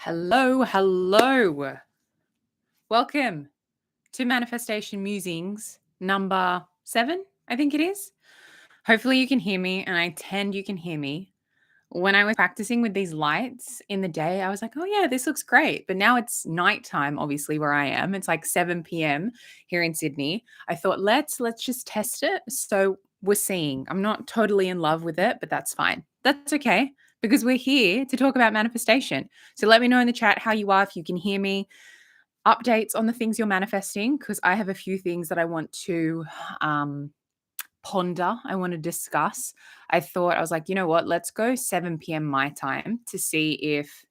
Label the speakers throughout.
Speaker 1: Hello, hello. Welcome to Manifestation Musings number 7, I think it is. Hopefully you can hear me, and I tend you can hear me. When I was practicing with these lights in the day, I was like, oh yeah, this looks great. But now it's nighttime, obviously, where I am. It's like 7 p.m. here in Sydney. I thought, let's just test it. So we're seeing. I'm not totally in love with it, but that's fine. That's okay because we're here to talk about manifestation. So let me know in the chat how you are, if you can hear me, updates on the things you're manifesting, because I have a few things that I want to ponder, I want to discuss. I was like, you know what, let's go 7 p.m. my time to see if,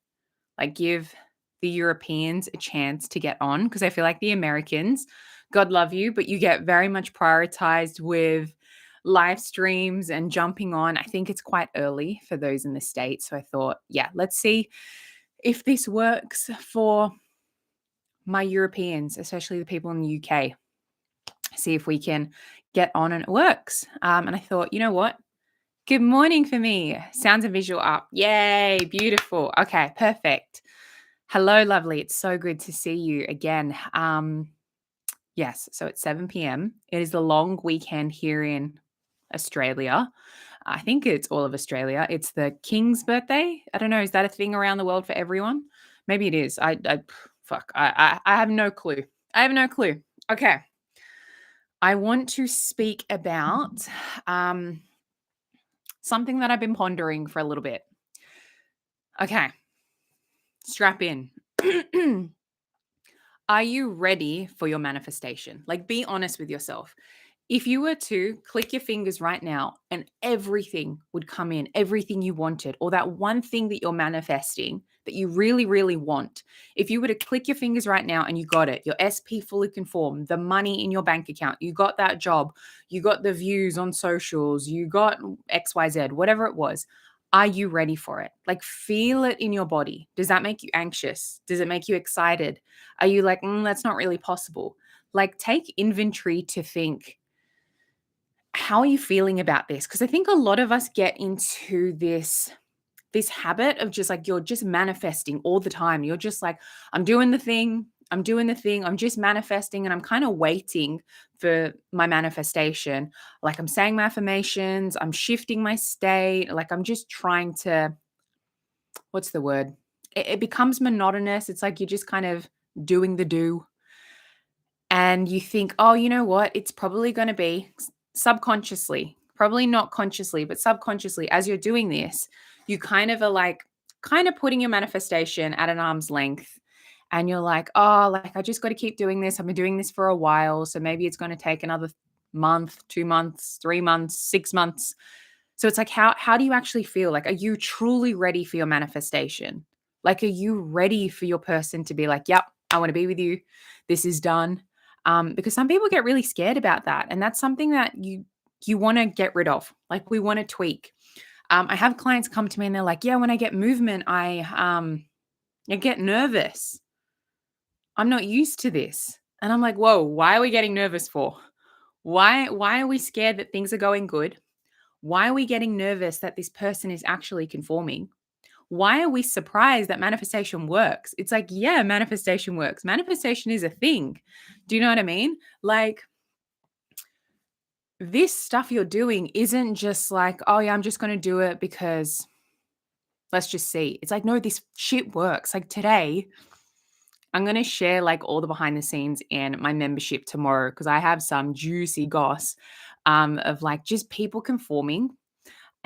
Speaker 1: like, give the Europeans a chance to get on, because I feel like the Americans, God love you, but you get very much prioritized with live streams and jumping on. I think it's quite early for those in the States. So I thought, yeah, let's see if this works for my Europeans, especially the people in the UK. See if we can get on and it works. And I thought, you know what? Good morning for me. Sounds and visual up. Yay, beautiful. Okay, perfect. Hello, lovely. It's so good to see you again. Yes, so it's 7 p.m. It is the long weekend here in Australia. I think it's all of Australia. It's the King's birthday. I don't know. Is that a thing around the world for everyone? Maybe it is. I have no clue. I have no clue. Okay. I want to speak about something that I've been pondering for a little bit. Okay, strap in. Are you ready for your manifestation? Like, be honest with yourself. If you were to click your fingers right now and everything would come in, everything you wanted, or that one thing that you're manifesting that you really, really want, if you were to click your fingers right now and you got it, your SP fully conformed, the money in your bank account, you got that job, you got the views on socials, you got XYZ, whatever it was, are you ready for it? Like, feel it in your body. Does that make you anxious? Does it make you excited? Are you like, that's not really possible? Like, take inventory to think, how are you feeling about this? Because I think a lot of us get into this habit of just like, you're just manifesting all the time. You're just like, I'm doing the thing, I'm just manifesting, and I'm kind of waiting for my manifestation. Like, I'm saying my affirmations, I'm shifting my state, like I'm just trying to, what's the word? It becomes monotonous. It's like you're just kind of doing the do. And you think, oh, you know what? It's probably going to be subconsciously, probably not consciously, but subconsciously, as you're doing this, you kind of are like, kind of putting your manifestation at an arm's length. And you're like, oh, like, I just got to keep doing this. I've been doing this for a while. So maybe it's going to take another month, 2 months, 3 months, 6 months. So it's like, how do you actually feel? Like, are you truly ready for your manifestation? Like, are you ready for your person to be like, yep, I want to be with you. This is done. Because some people get really scared about that. And that's something that you want to get rid of. Like, we want to tweak. I have clients come to me and they're like, yeah, when I get movement, I get nervous. I'm not used to this. And I'm like, whoa, why are we getting nervous for? Why are we scared that things are going good? Why are we getting nervous that this person is actually conforming? Why are we surprised that manifestation works? It's like, yeah, manifestation works. Manifestation is a thing. Do you know what I mean? Like, this stuff you're doing isn't just like, oh yeah, I'm just going to do it because let's just see. It's like, no, this shit works. Like, today, I'm going to share like all the behind the scenes in my membership tomorrow, because I have some juicy goss of like just people conforming.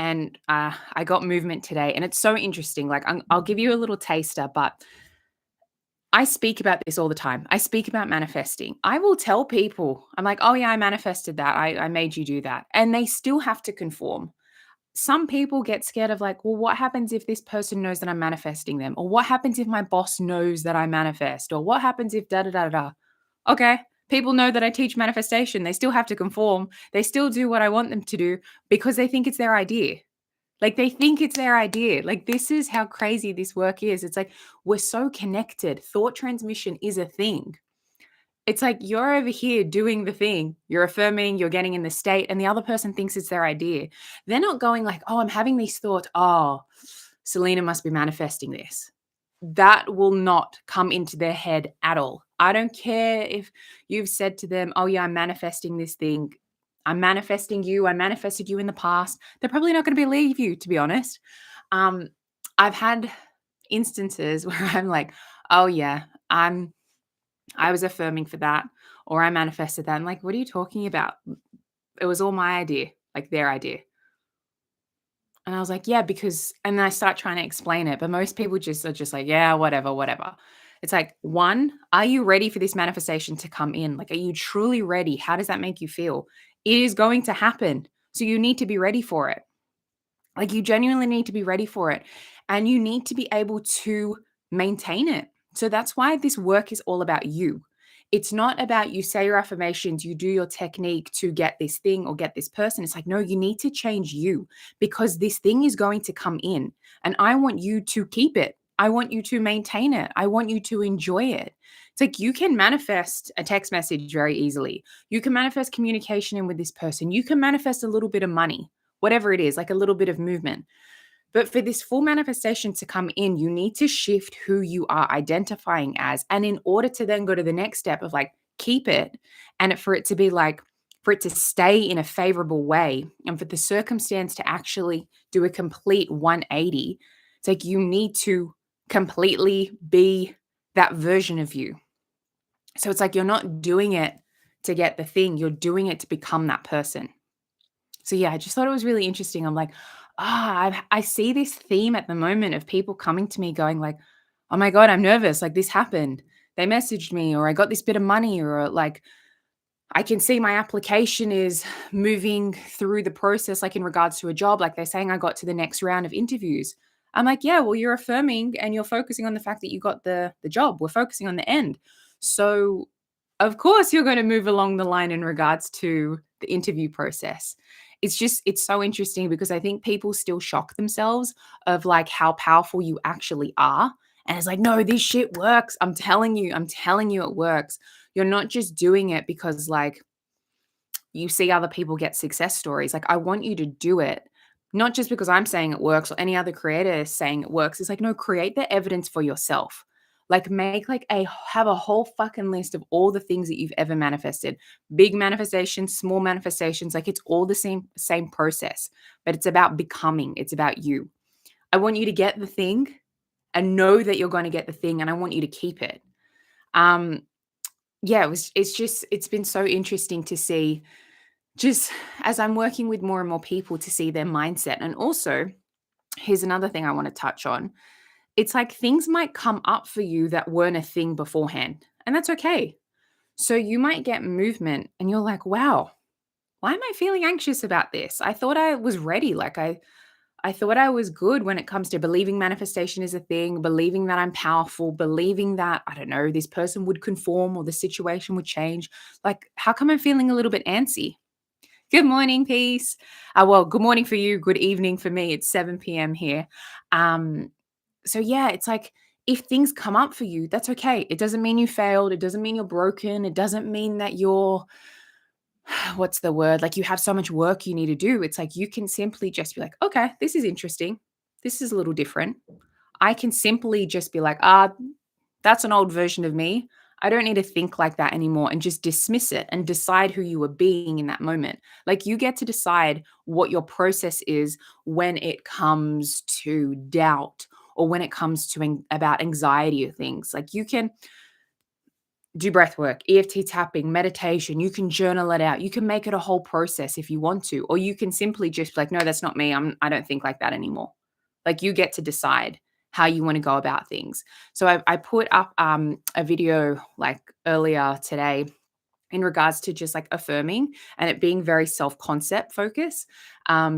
Speaker 1: And I got movement today, and it's so interesting. Like, I'll give you a little taster, but I speak about this all the time. I speak about manifesting. I will tell people, I'm like, oh yeah, I manifested that. I made you do that. And they still have to conform. Some people get scared of like, well, what happens if this person knows that I'm manifesting them? Or what happens if my boss knows that I manifest? Or what happens if da da da da? Okay. People know that I teach manifestation. They still have to conform. They still do what I want them to do because they think it's their idea. Like, they think it's their idea. Like, this is how crazy this work is. It's like, we're so connected. Thought transmission is a thing. It's like, you're over here doing the thing. You're affirming, you're getting in the state, and the other person thinks it's their idea. They're not going like, oh, I'm having these thoughts. Oh, Selena must be manifesting this. that will not come into their head at all. I don't care if you've said to them, "Oh, yeah, I'm manifesting this thing. I'm manifesting you. I manifested you in the past." They're probably not going to believe you, to be honest. Um, I've had instances where I'm like, "Oh, yeah, I was affirming for that," or "I manifested that." I'm like, "What are you talking about? It was all my idea, like their idea." And I was like, "Yeah, because," and then I start trying to explain it, but most people just are just like, "Yeah, whatever, whatever." It's like, 1, are you ready for this manifestation to come in? Like, are you truly ready? How does that make you feel? It is going to happen. So you need to be ready for it. Like, you genuinely need to be ready for it, and you need to be able to maintain it. So that's why this work is all about you. It's not about you say your affirmations, you do your technique to get this thing or get this person. It's like, no, you need to change you because this thing is going to come in, and I want you to keep it. I want you to maintain it. I want you to enjoy it. It's like you can manifest a text message very easily. You can manifest communication in with this person. You can manifest a little bit of money, whatever it is, like a little bit of movement. But for this full manifestation to come in, you need to shift who you are identifying as. And in order to then go to the next step of like, keep it, and for it to be like, for it to stay in a favorable way, and for the circumstance to actually do a complete 180, it's like you need to completely be that version of you. So it's like you're not doing it to get the thing, you're doing it to become that person. So yeah, I just thought it was really interesting. I'm like, I see this theme at the moment of people coming to me going like, "Oh my god, I'm nervous. Like this happened. They messaged me, or I got this bit of money, or like I can see my application is moving through the process, like in regards to a job. Like they're saying I got to the next round of interviews." I'm like, "Yeah, well, you're affirming and you're focusing on the fact that you got the job. We're focusing on the end. So of course you're going to move along the line in regards to the interview process." It's so interesting because I think people still shock themselves of like how powerful you actually are. And it's like, no, this shit works. I'm telling you it works. You're not just doing it because like you see other people get success stories. Like I want you to do it not just because I'm saying it works or any other creator is saying it works. It's like, no, create the evidence for yourself. Like make like a have a whole fucking list of all the things that you've ever manifested. Big manifestations, small manifestations, like it's all the same process, but it's about becoming. It's about you. I want you to get the thing and know that you're going to get the thing, and I want you to keep it. Um yeah, it's been so interesting to see, just as I'm working with more and more people, to see their mindset. And also, here's another thing I want to touch on. It's like things might come up for you that weren't a thing beforehand, and that's okay. So you might get movement and you're like, "Wow, why am I feeling anxious about this? I thought I was ready. Like I thought I was good when it comes to believing manifestation is a thing, believing that I'm powerful, believing that, I don't know, this person would conform or the situation would change. Like, how come I'm feeling a little bit antsy?" Good morning, peace. Well, good morning for you. Good evening for me. It's 7 p.m. here. Um, so yeah, it's like if things come up for you, that's okay. It doesn't mean you failed. It doesn't mean you're broken. It doesn't mean that you're, what's the word? Like you have so much work you need to do. It's like you can simply just be like, okay, this is interesting. This is a little different. I can simply just be like, that's an old version of me. I don't need to think like that anymore, and just dismiss it and decide who you were being in that moment. Like you get to decide what your process is when it comes to doubt or when it comes to about anxiety or things. Like you can do breath work, EFT tapping, meditation. You can journal it out. You can make it a whole process if you want to, or you can simply just be like, no, that's not me. I don't think like that anymore. Like you get to decide how you want to go about things. So I put up a video like earlier today in regards to just like affirming and it being very self-concept focus,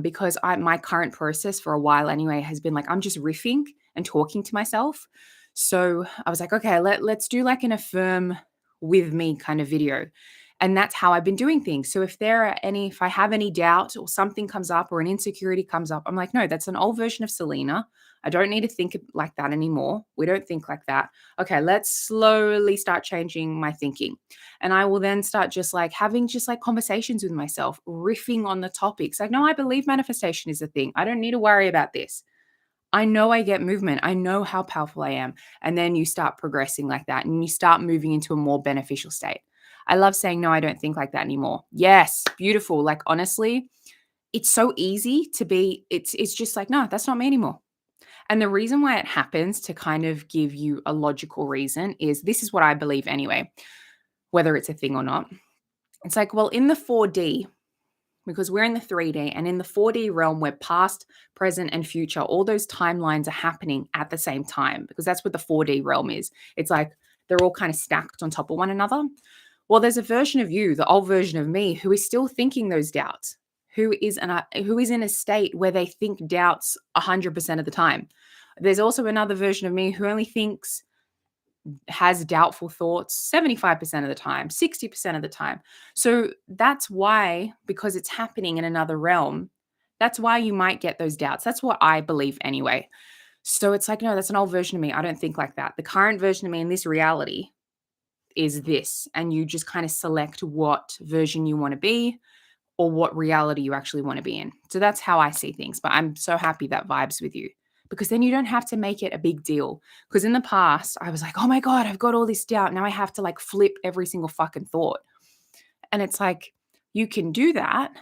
Speaker 1: because my current process for a while anyway has been like I'm just riffing and talking to myself. So I was like, okay, let's do like an affirm with me kind of video. And that's how I've been doing things. So if I have any doubt or something comes up or an insecurity comes up, I'm like, no, that's an old version of Selena. I don't need to think like that anymore. We don't think like that. Okay, let's slowly start changing my thinking. And I will then start just like having just like conversations with myself, riffing on the topics. Like, no, I believe manifestation is a thing. I don't need to worry about this. I know I get movement. I know how powerful I am. And then you start progressing like that and you start moving into a more beneficial state. I love saying, no, I don't think like that anymore. Yes, beautiful. Like, honestly, it's so easy to be, it's just like, no, that's not me anymore. And the reason why it happens, to kind of give you a logical reason, is this is what I believe anyway, whether it's a thing or not. It's like, well, in the 4D, because we're in the 3D, and in the 4D realm, where past, present, and future, all those timelines are happening at the same time, because that's what the 4D realm is. It's like they're all kind of stacked on top of one another. Well, there's a version of you, the old version of me, who is still thinking those doubts, who is in a state where they think doubts 100% of the time. There's also another version of me who only has doubtful thoughts 75% of the time, 60% of the time. So that's why, because it's happening in another realm, that's why you might get those doubts. That's what I believe anyway. So it's like, no, that's an old version of me. I don't think like that. The current version of me in this reality is this. And you just kind of select what version you want to be, or what reality you actually want to be in. So that's how I see things. But I'm so happy that vibes with you, because then you don't have to make it a big deal. Because in the past, I was like, oh my God, I've got all this doubt. Now I have to like flip every single fucking thought. And it's like, you can do that.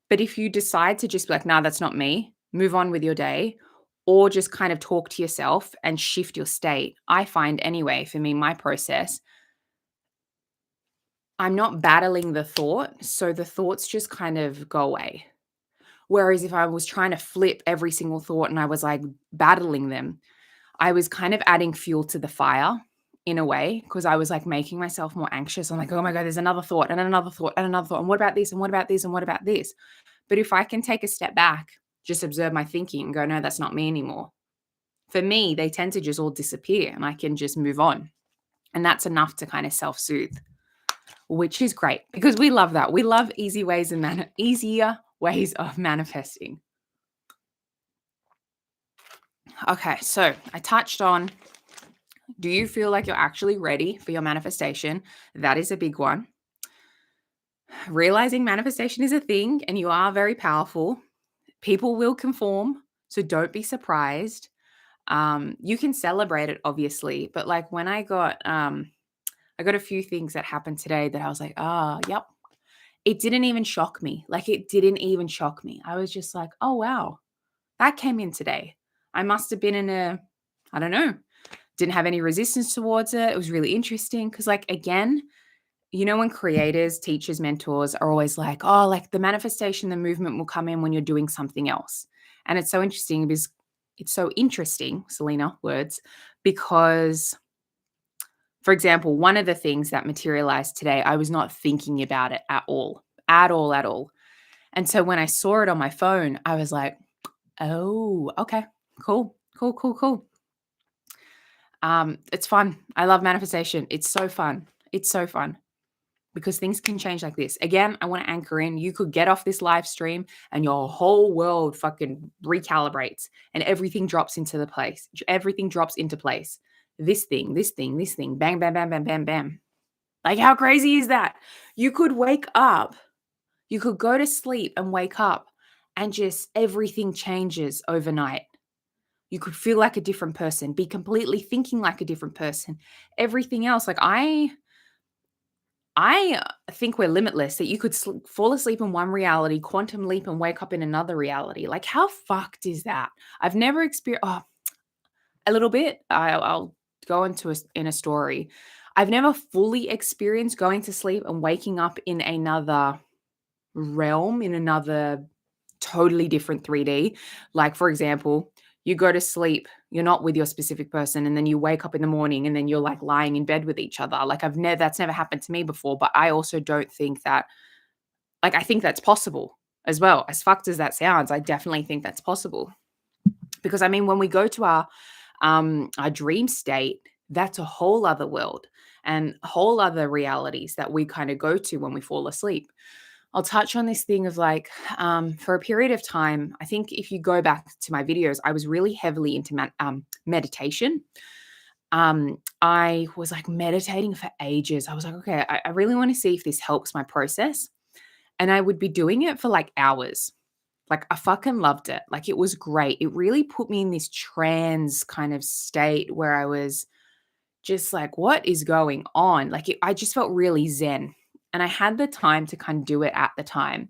Speaker 1: But if you decide to just be like, nah, that's not me, move on with your day, or just kind of talk to yourself and shift your state, I find anyway, for me, my process, I'm not battling the thought. So the thoughts just kind of go away. Whereas if I was trying to flip every single thought and I was like battling them, I was kind of adding fuel to the fire in a way, because I was like making myself more anxious. I'm like, oh my God, there's another thought and another thought and another thought. And what about this? And what about this? And what about this? But if I can take a step back, just observe my thinking and go, no, that's not me anymore. For me, they tend to just all disappear and I can just move on. And that's enough to kind of self-soothe, which is great, because we love that. We love easier ways of manifesting. Okay, so I touched on, do you feel like you're actually ready for your manifestation? That is a big one. Realizing manifestation is a thing and you are very powerful. People will conform, so don't be surprised. You can celebrate it, obviously, but like when I got a few things that happened today that I was like, yep. It didn't even shock me. Like, it didn't even shock me. I was just like, oh wow, that came in today. I must have been I don't know, didn't have any resistance towards it. It was really interesting because, like, again, when creators, teachers, mentors are always like, oh, like the manifestation, the movement will come in when you're doing something else. And it's so interesting because Selena, words, because, for example, one of the things that materialized today, I was not thinking about it at all, at all, at all. And so when I saw it on my phone, I was like, oh, okay, cool, cool, cool, cool. It's fun. I love manifestation. It's so fun. It's so fun because things can change like this. Again, I want to anchor in. You could get off this live stream and your whole world fucking recalibrates and everything drops into place. Everything drops into place. This thing, bang, bam, bam, bam, bam, bam. Like, how crazy is that? You could wake up, you could go to sleep and wake up and just everything changes overnight. You could feel like a different person, be completely thinking like a different person. Everything else, like I think we're limitless, that you could fall asleep in one reality, quantum leap and wake up in another reality. Like, how fucked is that? I've never experienced, a little bit. I'll go into in a story. I've never fully experienced going to sleep and waking up in another realm, in another totally different 3D. Like, for example, you go to sleep, you're not with your specific person, and then you wake up in the morning and then you're like lying in bed with each other. Like, that's never happened to me before, but I also don't think that, like, I think that's possible as well. As fucked as that sounds, I definitely think that's possible. Because I mean, when we go to our dream state, that's a whole other world and whole other realities that we kind of go to when we fall asleep. I'll touch on this thing of like, for a period of time, I think if you go back to my videos, I was really heavily into meditation. I was like meditating for ages. I was like, okay, I really want to see if this helps my process. And I would be doing it for like hours, Like, I fucking loved it. Like, it was great. It really put me in this trance kind of state where I was just like, what is going on? Like, I just felt really zen. And I had the time to kind of do it at the time.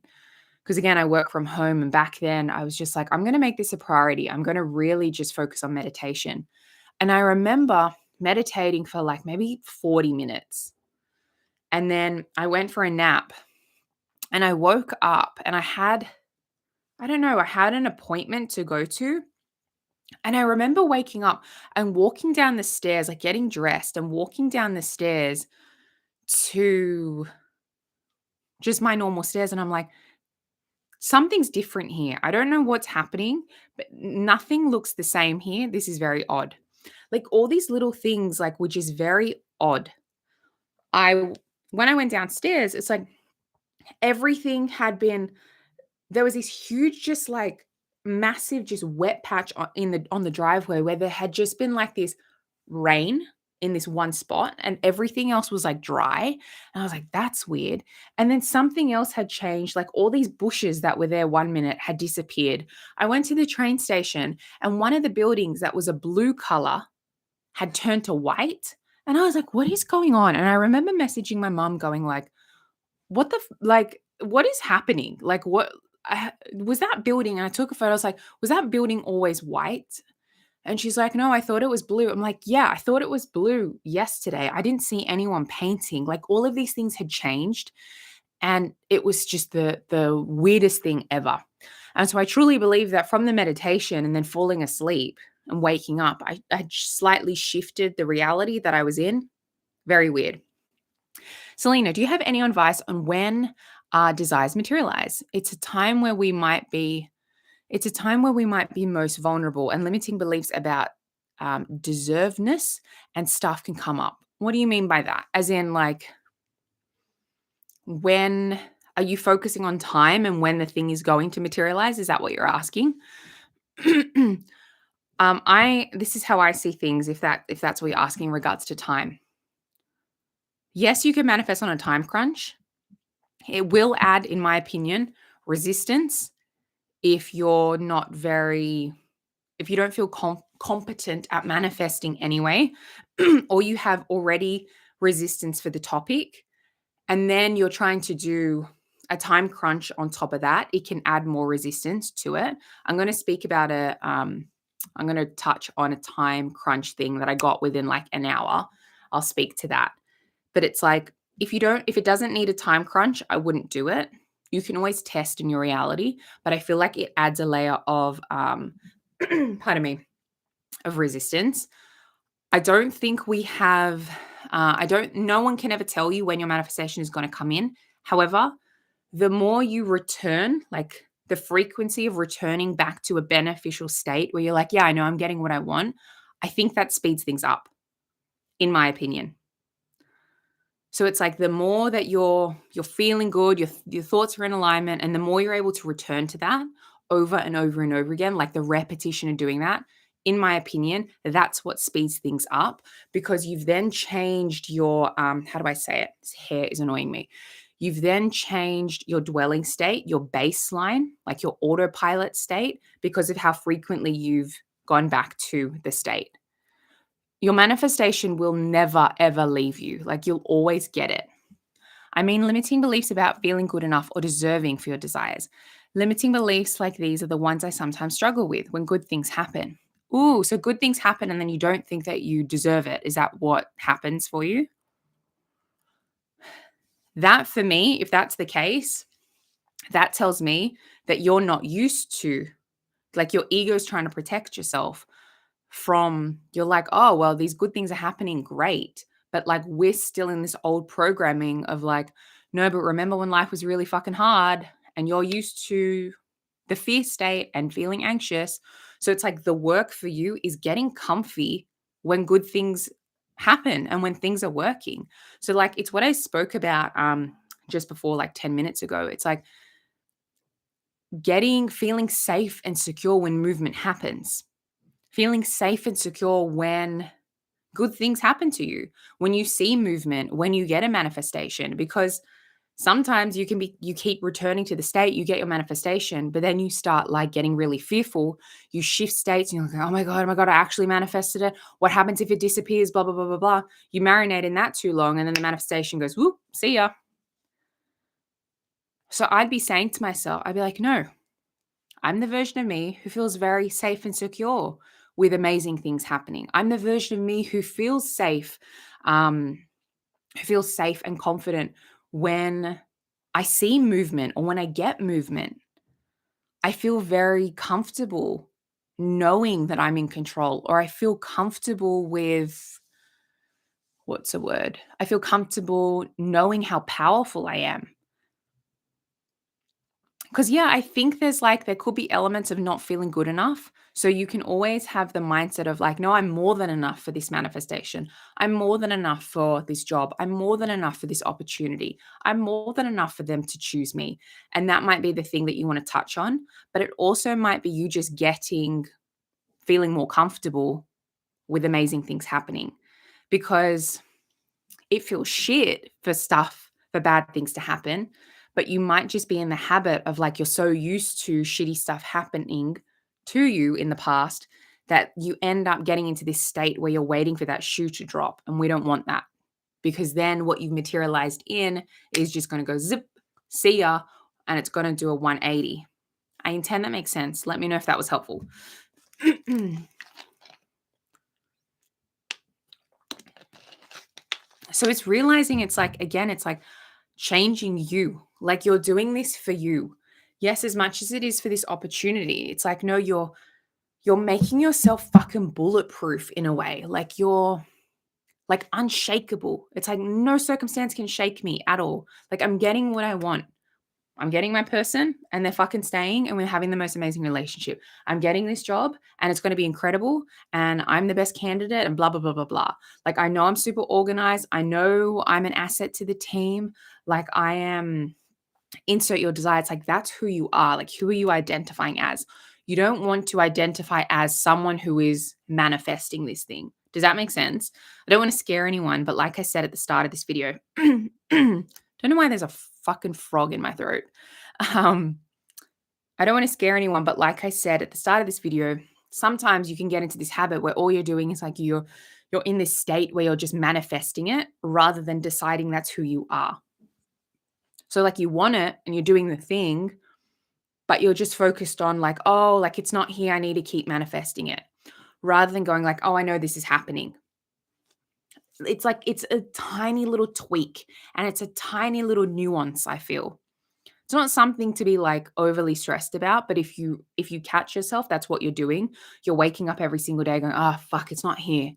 Speaker 1: Because again, I work from home. And back then, I was just like, I'm going to make this a priority. I'm going to really just focus on meditation. And I remember meditating for like maybe 40 minutes. And then I went for a nap and I woke up and I don't know, I had an appointment to go to. And I remember waking up and walking down the stairs, like getting dressed and walking down the stairs to just my normal stairs. And I'm like, something's different here. I don't know what's happening, but nothing looks the same here. This is very odd. Like all these little things, like, which is very odd. I, when I went downstairs, it's like everything had been, there was this huge, just like massive, just wet patch on the driveway where there had just been like this rain in this one spot and everything else was like dry. And I was like, that's weird. And then something else had changed. Like all these bushes that were there 1 minute had disappeared. I went to the train station and one of the buildings that was a blue color had turned to white. And I was like, what is going on? And I remember messaging my mom going like, what is happening? Like, what was that building? And I took a photo. I was like, was that building always white? And she's like, no, I thought it was blue. I'm like, yeah, I thought it was blue yesterday. I didn't see anyone painting. Like all of these things had changed. And it was just the weirdest thing ever. And so I truly believe that from the meditation and then falling asleep and waking up, I slightly shifted the reality that I was in. Very weird. Selena, do you have any advice on when our desires materialize? It's a time where we might be most vulnerable and limiting beliefs about deservedness and stuff can come up. What do you mean by that? As in, like, when are you focusing on time and when the thing is going to materialize? Is that what you're asking? This is how I see things. If that's what you're asking in regards to time. Yes, you can manifest on a time crunch. It will add, in my opinion, resistance if you're not very, if you don't feel competent at manifesting anyway, or you have already resistance for the topic, and then you're trying to do a time crunch on top of that, it can add more resistance to it. I'm going to speak about I'm going to touch on a time crunch thing that I got within like an hour. I'll speak to that. But it's like, if it doesn't need a time crunch, I wouldn't do it. You can always test in your reality, but I feel like it adds a layer of, pardon me, of resistance. I don't think we have, no one can ever tell you when your manifestation is going to come in. However, the more you return, like the frequency of returning back to a beneficial state where you're like, yeah, I know I'm getting what I want, I think that speeds things up, in my opinion. So it's like the more that you're feeling good, your thoughts are in alignment, and the more you're able to return to that over and over and over again, like the repetition of doing that, in my opinion, that's what speeds things up because you've then changed your, how do I say it? This hair is annoying me. You've then changed your dwelling state, your baseline, like your autopilot state, because of how frequently you've gone back to the state. Your manifestation will never, ever leave you. Like you'll always get it. I mean, limiting beliefs about feeling good enough or deserving for your desires. Limiting beliefs like these are the ones I sometimes struggle with when good things happen. Ooh, so good things happen and then you don't think that you deserve it. Is that what happens for you? That for me, if that's the case, that tells me that you're not used to, like your ego is trying to protect yourself from, you're like, oh, well, these good things are happening, great. But like we're still in this old programming of like, no, but remember when life was really fucking hard and you're used to the fear state and feeling anxious. So it's like the work for you is getting comfy when good things happen and when things are working. So like it's what I spoke about just before like 10 minutes ago. It's like feeling safe and secure when movement happens. Feeling safe and secure when good things happen to you, when you see movement, when you get a manifestation, because Sometimes you keep returning to the state, you get your manifestation, but then you start like getting really fearful. You shift states and you're like, oh my God, I actually manifested it. What happens if it disappears? Blah, blah, blah, blah, blah. You marinate in that too long and then the manifestation goes, whoop, see ya. So I'd be saying to myself, I'd be like, no, I'm the version of me who feels very safe and secure with amazing things happening. I'm the version of me um, who feels safe and confident when I see movement or when I get movement. I feel very comfortable knowing that I'm in control, or I feel comfortable with what's a word? I feel comfortable knowing how powerful I am. Because, yeah, I think there could be elements of not feeling good enough. So you can always have the mindset of like, no, I'm more than enough for this manifestation. I'm more than enough for this job. I'm more than enough for this opportunity. I'm more than enough for them to choose me. And that might be the thing that you want to touch on. But it also might be you just feeling more comfortable with amazing things happening, because it feels shit for bad things to happen, but you might just be in the habit of like, you're so used to shitty stuff happening to you in the past that you end up getting into this state where you're waiting for that shoe to drop. And we don't want that, because then what you've materialized in is just going to go zip, see ya, and it's going to do a 180. I intend that makes sense. Let me know if that was helpful. So it's realizing it's like, again, it's like changing you. Like you're doing this for you. Yes, as much as it is for this opportunity. It's like, no, you're making yourself fucking bulletproof in a way. Like you're like unshakable. It's like no circumstance can shake me at all. Like I'm getting what I want. I'm getting my person and they're fucking staying and we're having the most amazing relationship. I'm getting this job and it's going to be incredible and I'm the best candidate and blah, blah, blah, blah, blah. Like I know I'm super organized. I know I'm an asset to the team. Like I am, insert your desire. It's like that's who you are. Like who are you identifying as? You don't want to identify as someone who is manifesting this thing. Does that make sense? I don't want to scare anyone, but like I said at the start of this video, don't know why there's a fucking frog in my throat. Um, I don't want to scare anyone, but like I said at the start of this video, sometimes you can get into this habit where all you're doing is like you're in this state where you're just manifesting it rather than deciding that's who you are. So like you want it and you're doing the thing, but you're just focused on like, oh, like it's not here, I need to keep manifesting it, rather than going like, oh, I know this is happening. It's like it's a tiny little tweak and it's a tiny little nuance, I feel. It's not something to be like overly stressed about, but if you catch yourself, that's what you're doing. You're waking up every single day going, "Oh, fuck, it's not here.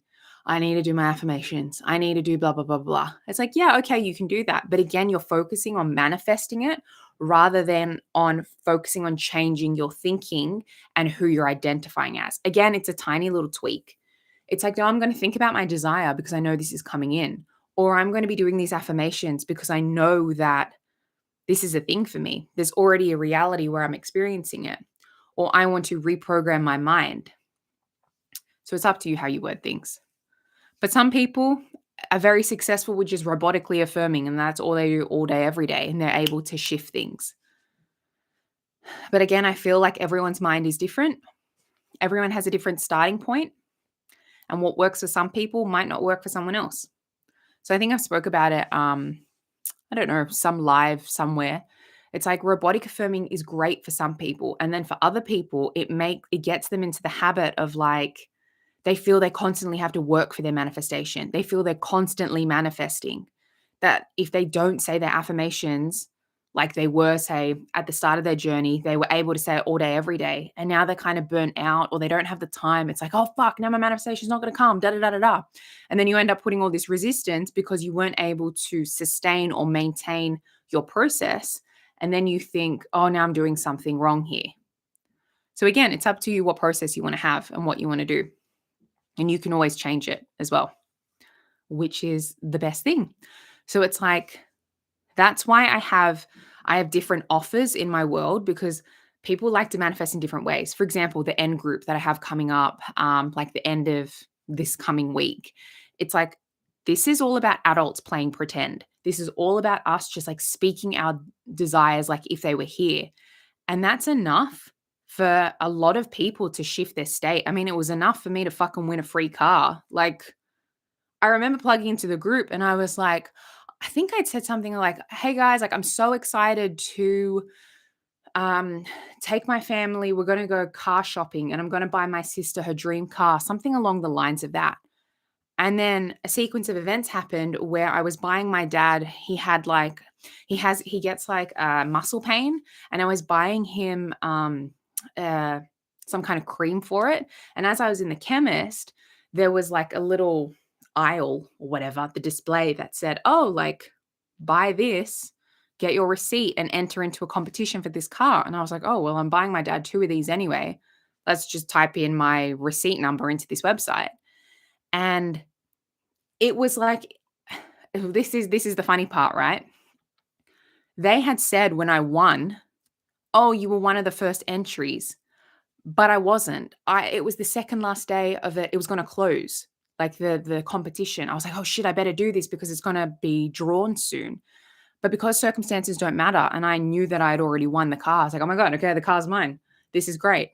Speaker 1: I need to do my affirmations. I need to do blah blah blah blah." It's like, yeah, okay, you can do that. But again, you're focusing on manifesting it rather than on focusing on changing your thinking and who you're identifying as. Again, it's a tiny little tweak. It's like, no, I'm going to think about my desire because I know this is coming in, or I'm going to be doing these affirmations because I know that this is a thing for me. There's already a reality where I'm experiencing it, or I want to reprogram my mind. So it's up to you how you word things. But some people are very successful with just robotically affirming, and that's all they do all day, every day, and they're able to shift things. But again, I feel like everyone's mind is different. Everyone has a different starting point, and what works for some people might not work for someone else. So I think I've spoke about it, I don't know, some live somewhere. It's like robotic affirming is great for some people. And then for other people, it gets them into the habit of like, they feel they constantly have to work for their manifestation. They feel they're constantly manifesting. That if they don't say their affirmations like they were, say, at the start of their journey, they were able to say it all day, every day. And now they're kind of burnt out or they don't have the time. It's like, oh, fuck, now my manifestation's not going to come, da da da da da. And then you end up putting all this resistance because you weren't able to sustain or maintain your process. And then you think, oh, now I'm doing something wrong here. So again, it's up to you what process you want to have and what you want to do. And you can always change it as well, which is the best thing. So it's like, that's why I have different offers in my world, because people like to manifest in different ways. For example, the end group that I have coming up, like the end of this coming week, it's like, this is all about adults playing pretend. This is all about us just like speaking our desires like if they were here. And that's enough for a lot of people to shift their state. I mean, it was enough for me to fucking win a free car. Like, I remember plugging into the group and I was like, I think I'd said something like, "Hey guys, like I'm so excited to um take my family. We're going to go car shopping and I'm going to buy my sister her dream car." Something along the lines of that. And then a sequence of events happened where I was buying my dad, he had like he gets like muscle pain, and I was buying him uh some kind of cream for it. And as I was in the chemist, there was like a little aisle or whatever, the display that said, "Oh, like buy this, get your receipt and enter into a competition for this car." And I was like, "Oh, well, I'm buying my dad two of these anyway. Let's just type in my receipt number into this website." And it was like this is the funny part, right? They had said when I won, "Oh, you were one of the first entries," but I wasn't. It was the second last day of it. It was gonna close, like the competition. I was like, "Oh shit, I better do this because it's gonna be drawn soon." But because circumstances don't matter, and I knew that I had already won the car, I was like, "Oh my god, okay, the car's mine. This is great."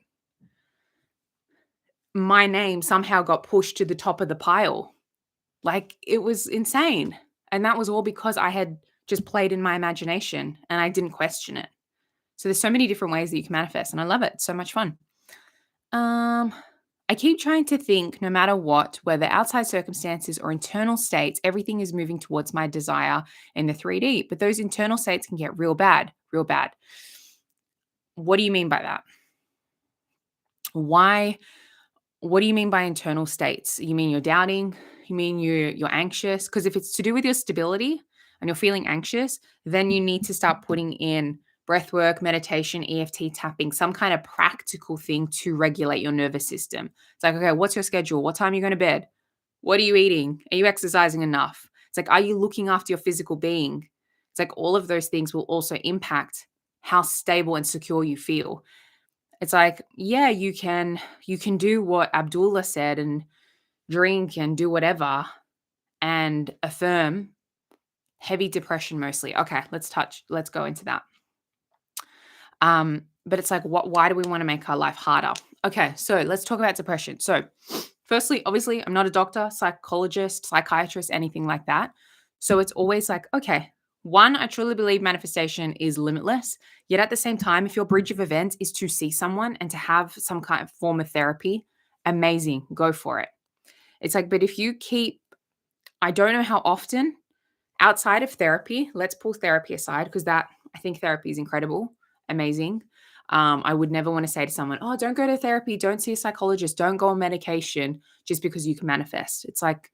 Speaker 1: My name somehow got pushed to the top of the pile. Like, it was insane, and that was all because I had just played in my imagination, and I didn't question it. So there's so many different ways that you can manifest, and I love it. It's so much fun. Um, I keep trying to think no matter what, whether outside circumstances or internal states, everything is moving towards my desire in the 3D, but those internal states can get real bad, real bad. What do you mean by that? Why What do you mean by internal states? You mean you're doubting? You mean you're anxious? Because if it's to do with your stability and you're feeling anxious, then you need to start putting in breath work, meditation, EFT tapping, some kind of practical thing to regulate your nervous system. It's like, okay, what's your schedule? What time are you going to bed? What are you eating? Are you exercising enough? It's like, are you looking after your physical being? It's like all of those things will also impact how stable and secure you feel. It's like, yeah, you can do what Abdullah said and drink and do whatever and affirm heavy depression mostly. Okay, let's go into that. But it's like, why do we want to make our life harder? Okay, so let's talk about depression. So, firstly, obviously, I'm not a doctor, psychologist, psychiatrist, anything like that. So it's always like, okay, one, I truly believe manifestation is limitless. Yet at the same time, if your bridge of events is to see someone and to have some kind of form of therapy, amazing, go for it. It's like, but if you keep, I don't know how often outside of therapy, let's pull therapy aside because that I think therapy is incredible, amazing. I would never want to say to someone, "Oh, don't go to therapy, don't see a psychologist, don't go on medication just because you can manifest." It's like,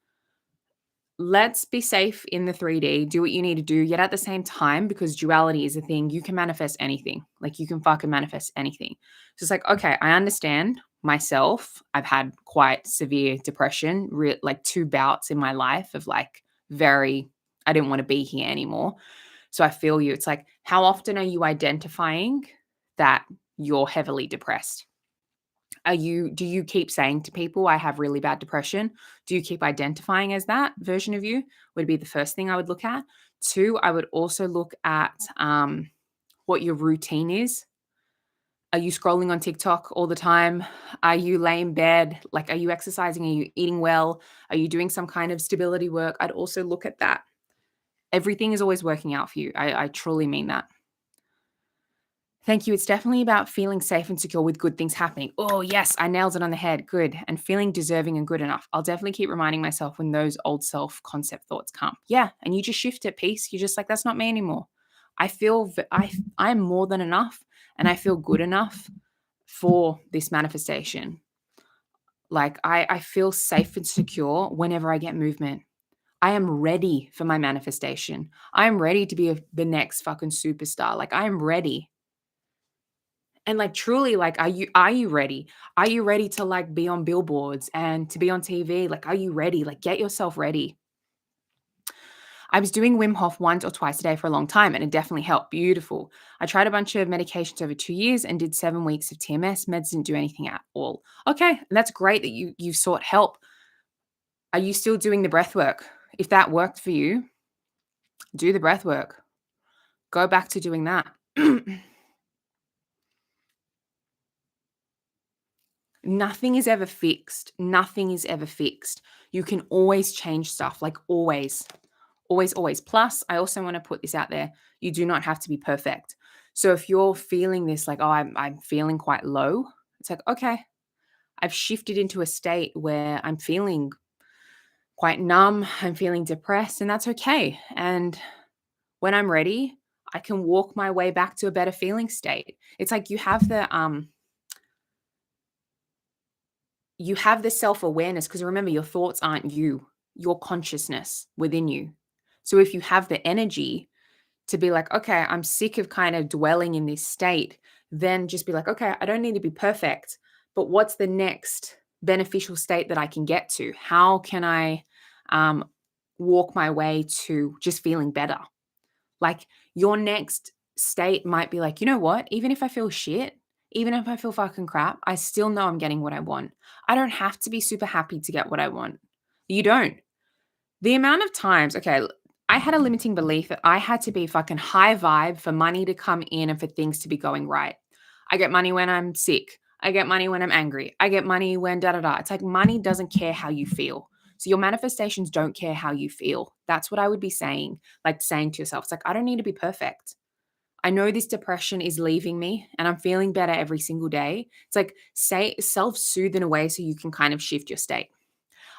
Speaker 1: let's be safe in the 3D, do what you need to do. Yet at the same time, because duality is a thing, you can manifest anything. Like you can fucking manifest anything. So it's like, okay, I understand myself. I've had quite severe depression, like two bouts in my life of like very, I didn't want to be here anymore. So I feel you. It's like, how often are you identifying that you're heavily depressed? Do you keep saying to people, "I have really bad depression"? Do you keep identifying as that version of you? Would be the first thing I would look at. Two, I would also look at what your routine is. Are you scrolling on TikTok all the time? Are you lay in bed? Like, are you exercising? Are you eating well? Are you doing some kind of stability work? I'd also look at that. Everything is always working out for you. I truly mean that. Thank you. It's definitely about feeling safe and secure with good things happening. Oh, yes, I nailed it on the head. Good. And feeling deserving and good enough. I'll definitely keep reminding myself when those old self concept thoughts come. Yeah. And you just shift at peace. You're just like, that's not me anymore. I feel I'm more than enough and I feel good enough for this manifestation. Like I feel safe and secure whenever I get movement. I am ready for my manifestation. I am ready to be the next fucking superstar. Like I am ready. And, like, truly, like, are you ready? Are you ready to, like, be on billboards and to be on TV? Like, are you ready? Like, get yourself ready. I was doing Wim Hof once or twice a day for a long time, and it definitely helped. Beautiful. I tried a bunch of medications over 2 years and did 7 weeks of TMS. Meds didn't do anything at all. Okay, and that's great that you sought help. Are you still doing the breath work? If that worked for you, Do the breath work. Go back to doing that. Nothing is ever fixed. Nothing is ever fixed. You can always change stuff, like always. Always, always. Plus, I also want to put this out there. You do not have to be perfect. So if you're feeling this, like, oh, I'm feeling quite low, it's like, okay, I've shifted into a state where I'm feeling quite numb. I'm feeling depressed, and that's okay. And when I'm ready, I can walk my way back to a better feeling state. It's like you have the self-awareness, because remember, your thoughts aren't you, your consciousness within you. So if you have the energy to be like, okay, I'm sick of kind of dwelling in this state, then just be like, okay, I don't need to be perfect, but what's the next beneficial state that I can get to? How can I um, walk my way to just feeling better? Like, your next state might be like, you know what? Even if I feel shit, even if I feel fucking crap, I still know I'm getting what I want. I don't have to be super happy to get what I want. You don't. The amount of times, okay, I had a limiting belief that I had to be fucking high vibe for money to come in and for things to be going right. I get money when I'm sick. I get money when I'm angry. I get money when da da da. It's like money doesn't care how you feel. So your manifestations don't care how you feel. That's what I would be saying, like saying to yourself. It's like, I don't need to be perfect. I know this depression is leaving me and I'm feeling better every single day. It's like, say self-soothe in a way so you can kind of shift your state.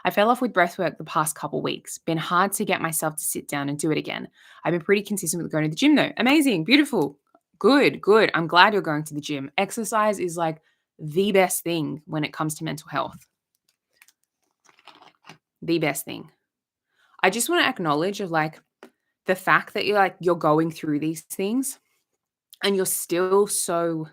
Speaker 1: I fell off with breathwork the past couple weeks. Been hard to get myself to sit down and do it again. I've been pretty consistent with going to the gym though. Amazing, beautiful. Good, good. I'm glad you're going to the gym. Exercise is like the best thing when it comes to mental health. The best thing. I just want to acknowledge of like the fact that you're going through these things and you're still so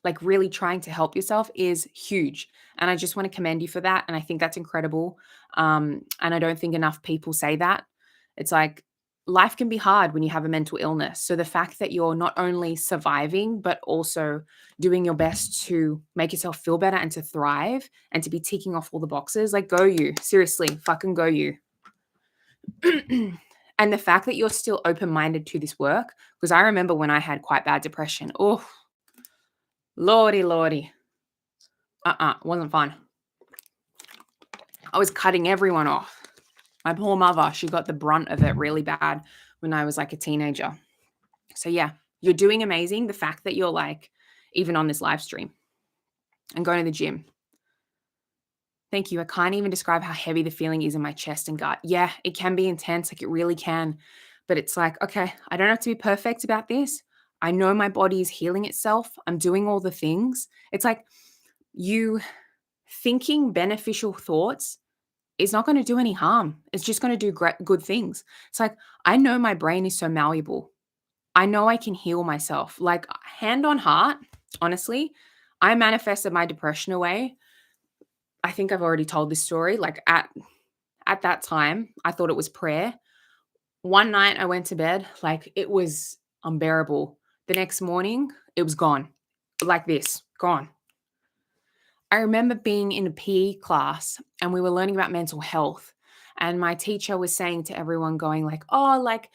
Speaker 1: like really trying to help yourself is huge. And I just want to commend you for that. And I think that's incredible. And I don't think enough people say that. It's like life can be hard when you have a mental illness. So the fact that you're not only surviving, but also doing your best to make yourself feel better and to thrive and to be ticking off all the boxes, like go you. Seriously, fucking go you. And the fact that you're still open minded to this work, because I remember when I had quite bad depression. Oh, lordy, lordy. Wasn't fun. I was cutting everyone off. My poor mother, she got the brunt of it really bad when I was like a teenager. So yeah, you're doing amazing. The fact that you're like even on this live stream and going to the gym. Thank you. I can't even describe how heavy the feeling is in my chest and gut. Yeah, it can be intense. Like it really can. But it's like, okay, I don't have to be perfect about this. I know my body is healing itself. I'm doing all the things. It's like you thinking beneficial thoughts is not going to do any harm. It's just going to do good things. It's like, I know my brain is so malleable. I know I can heal myself. Like, hand on heart, honestly, I manifested my depression away. I think I've already told this story. Like, at that time, I thought it was prayer. One night I went to bed, like, it was unbearable. The next morning, it was gone. Like this, gone. I remember being in a PE class and we were learning about mental health. And my teacher was saying to everyone, going like, oh, like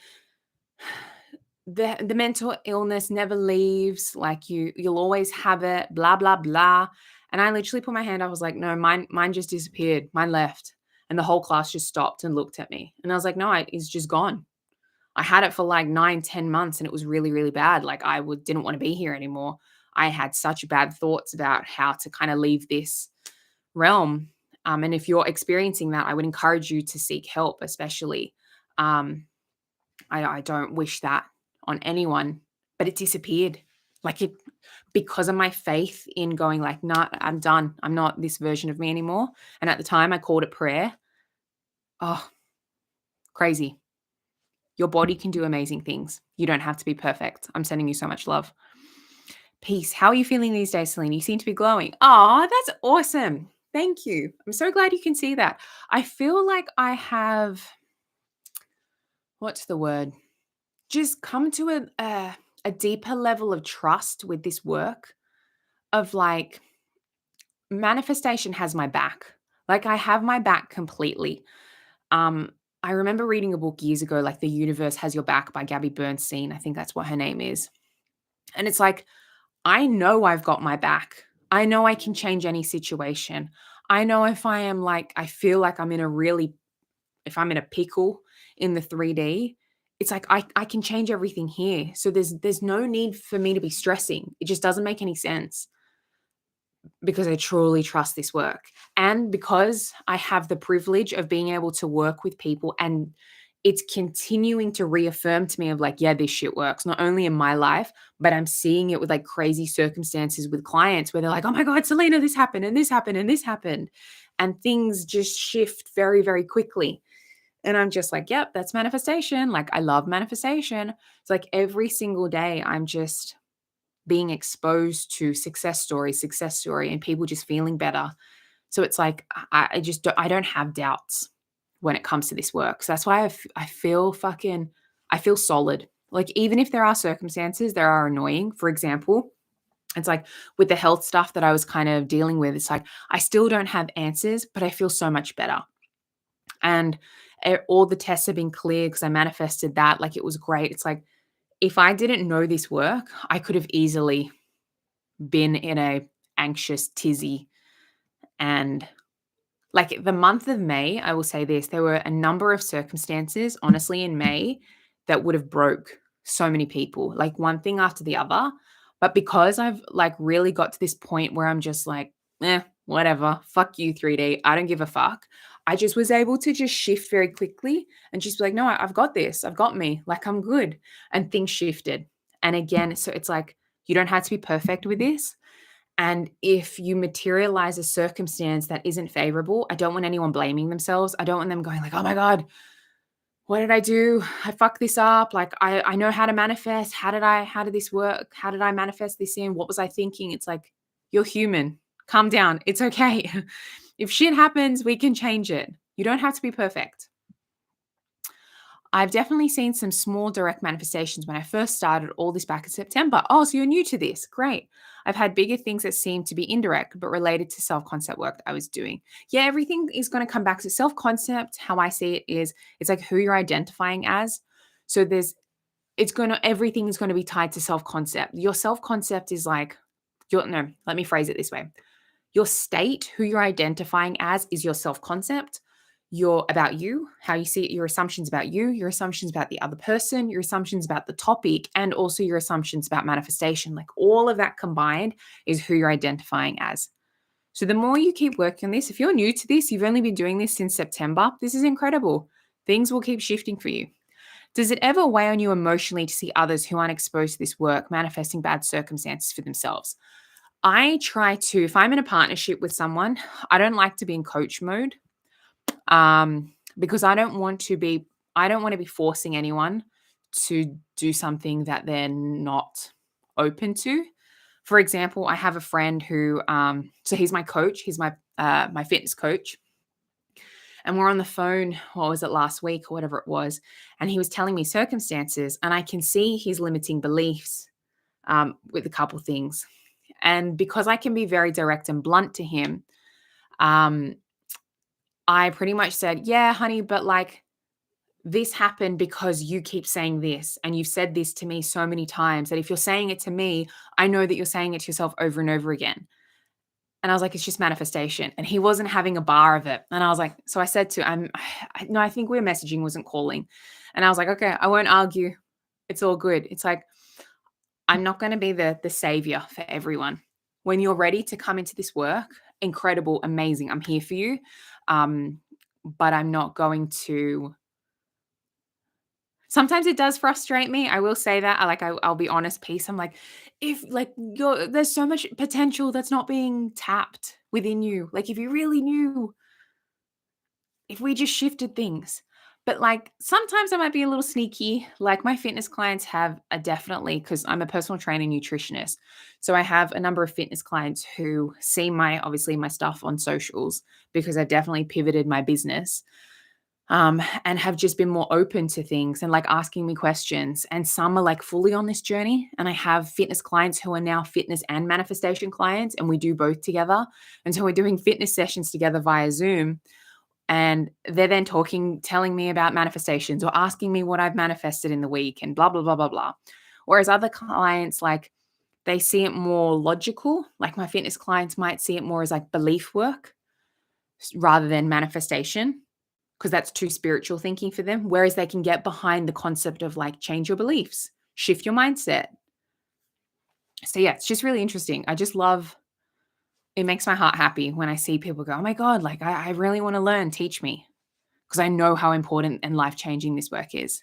Speaker 1: the mental illness never leaves, like you'll always have it, blah, blah, blah. And I literally put my hand up, I was like, no, mine just disappeared. Mine left. And the whole class just stopped and looked at me. And I was like, no, it's just gone. I had it for like 9, 10 months and it was really, really bad. Like didn't want to be here anymore. I had such bad thoughts about how to kind of leave this realm. And if you're experiencing that, I would encourage you to seek help, especially. Um, I don't wish that on anyone, but it disappeared. Like it, because of my faith in going like, nah, I'm done. I'm not this version of me anymore. And at the time I called it prayer. Oh, crazy. Your body can do amazing things. You don't have to be perfect. I'm sending you so much love. Peace. How are you feeling these days, Celine? You seem to be glowing. Oh, that's awesome. Thank you. I'm so glad you can see that. I feel like I have, what's the word? Just come to a deeper level of trust with this work of like manifestation has my back. Like I have my back completely. I remember reading a book years ago, like The Universe Has Your Back by Gabby Bernstein. I think that's what her name is. And it's like, I know I've got my back. I know I can change any situation. I know if I am like, I feel like I'm in a really, if I'm in a pickle in the 3D, it's like I can change everything here. So there's no need for me to be stressing. It just doesn't make any sense because I truly trust this work. And because I have the privilege of being able to work with people and it's continuing to reaffirm to me of like, yeah, this shit works, not only in my life, but I'm seeing it with like crazy circumstances with clients where they're like, oh my God, Selena, this happened and this happened and this happened. And things just shift very, very quickly. And I'm just like, yep, that's manifestation. Like, I love manifestation. It's like every single day, I'm just being exposed to success story, and people just feeling better. So it's like, I just don't, I don't have doubts when it comes to this work. So that's why I feel fucking, I feel solid. Like, even if there are circumstances that are annoying, for example, it's like with the health stuff that I was kind of dealing with, it's like, I still don't have answers, but I feel so much better. And all the tests have been clear because I manifested that. Like, it was great. It's like, if I didn't know this work, I could have easily been in a anxious tizzy. And like the month of May, I will say this, there were a number of circumstances, honestly, in May that would have broke so many people, like one thing after the other. But because I've like really got to this point where I'm just like, whatever, fuck you, 3D, I don't give a fuck. I just was able to just shift very quickly and just be like, no, I've got this. I've got me. Like, I'm good. And things shifted. And again, so it's like, you don't have to be perfect with this. And if you materialize a circumstance that isn't favorable, I don't want anyone blaming themselves. I don't want them going like, oh my God, what did I do? I fucked this up. Like, I know how to manifest. How did this work? How did I manifest this in? What was I thinking? It's like, you're human. Calm down. It's okay. If shit happens, we can change it. You don't have to be perfect. I've definitely seen some small direct manifestations when I first started all this back in September. Oh, so you're new to this. Great. I've had bigger things that seem to be indirect, but related to self concept work that I was doing. Yeah, everything is going to come back to self concept. How I see it is it's like who you're identifying as. So everything is going to be tied to self concept. Your self concept is like, no, let me phrase it this way. Your state, who you're identifying as, is your self concept. Your about you, how you see it, your assumptions about you, your assumptions about the other person, your assumptions about the topic, and also your assumptions about manifestation. Like, all of that combined is who you're identifying as. So the more you keep working on this, if you're new to this, you've only been doing this since September, this is incredible. Things will keep shifting for you. Does it ever weigh on you emotionally to see others who aren't exposed to this work manifesting bad circumstances for themselves? I try to, if I'm in a partnership with someone, I don't like to be in coach mode, because I don't want to be forcing anyone to do something that they're not open to. For example, I have a friend who, so he's my coach, he's my fitness coach, and we're on the phone. What was it, last week or whatever it was? And he was telling me circumstances, and I can see his limiting beliefs with a couple things. And because I can be very direct and blunt to him, um, I pretty much said, yeah, honey, but like, this happened because you keep saying this and you've said this to me so many times that if you're saying it to me, I know that you're saying it to yourself over and over again. And I was like, it's just manifestation. And he wasn't having a bar of it. And I was like, so I said to him, no, I think we were messaging, wasn't calling. And I was like, okay, I won't argue. It's all good. It's like, I'm not going to be the savior for everyone. When you're ready to come into this work, incredible, amazing. I'm here for you. But I'm not going to. Sometimes it does frustrate me. I will say that. I'll be honest, peace. I'm like, if like there's so much potential that's not being tapped within you. Like, if you really knew, if we just shifted things. But like, sometimes I might be a little sneaky. Like, my fitness clients have a definitely, because I'm a personal trainer nutritionist. So I have a number of fitness clients who see obviously my stuff on socials because I've definitely pivoted my business, and have just been more open to things and like asking me questions. And some are like fully on this journey. And I have fitness clients who are now fitness and manifestation clients, and we do both together. And so we're doing fitness sessions together via Zoom. And they're then telling me about manifestations or asking me what I've manifested in the week and blah, blah, blah, blah, blah. Whereas other clients, like, they see it more logical. Like my fitness clients might see it more as like belief work rather than manifestation, because that's too spiritual thinking for them. Whereas they can get behind the concept of like change your beliefs, shift your mindset. So yeah, it's just really interesting. I just love it, makes my heart happy when I see people go, oh my God, like I really want to learn, teach me. Because I know how important and life-changing this work is.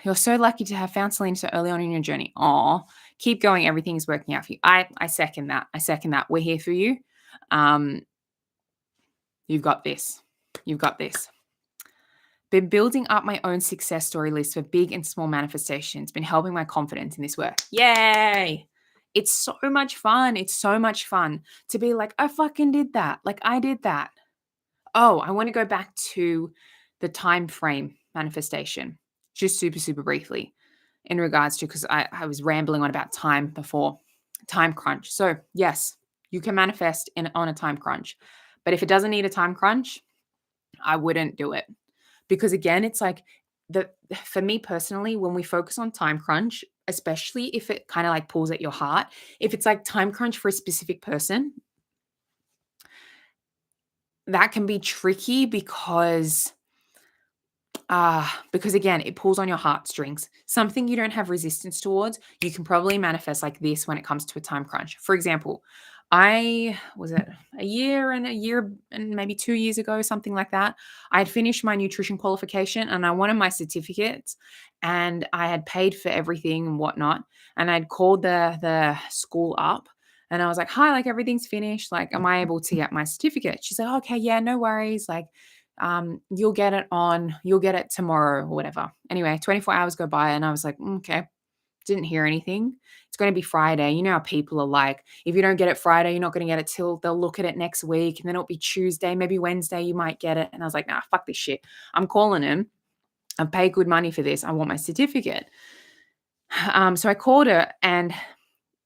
Speaker 1: You're so lucky to have found Selena so early on in your journey. Aw, keep going. Everything's working out for you. I second that. I second that. We're here for you. You've got this. You've got this. Been building up my own success story list for big and small manifestations. Been helping my confidence in this work. Yay! It's so much fun. It's so much fun to be like, I fucking did that. Like I did that. Oh, I want to go back to the time frame manifestation, just super, super briefly in regards to, because I was rambling on about time before, time crunch. So yes, you can manifest on a time crunch, but if it doesn't need a time crunch, I wouldn't do it. Because again, it's like for me personally, when we focus on time crunch, especially if it kind of like pulls at your heart, if it's like time crunch for a specific person, that can be tricky because again, it pulls on your heartstrings. Something you don't have resistance towards, you can probably manifest like this when it comes to a time crunch. For example, I was it a year and maybe 2 years ago, something like that. I had finished my nutrition qualification and I wanted my certificates, and I had paid for everything and whatnot. And I'd called the school up and I was like, hi, like everything's finished. Like, am I able to get my certificate? She's like, okay, yeah, no worries. Like, you'll get it tomorrow or whatever. Anyway, 24 hours go by and I was like, okay, didn't hear anything. It's going to be Friday. You know how people are like, if you don't get it Friday, you're not going to get it till they'll look at it next week. And then it'll be Tuesday, maybe Wednesday, you might get it. And I was like, nah, fuck this shit. I'm calling him. I've paid good money for this. I want my certificate. So I called her and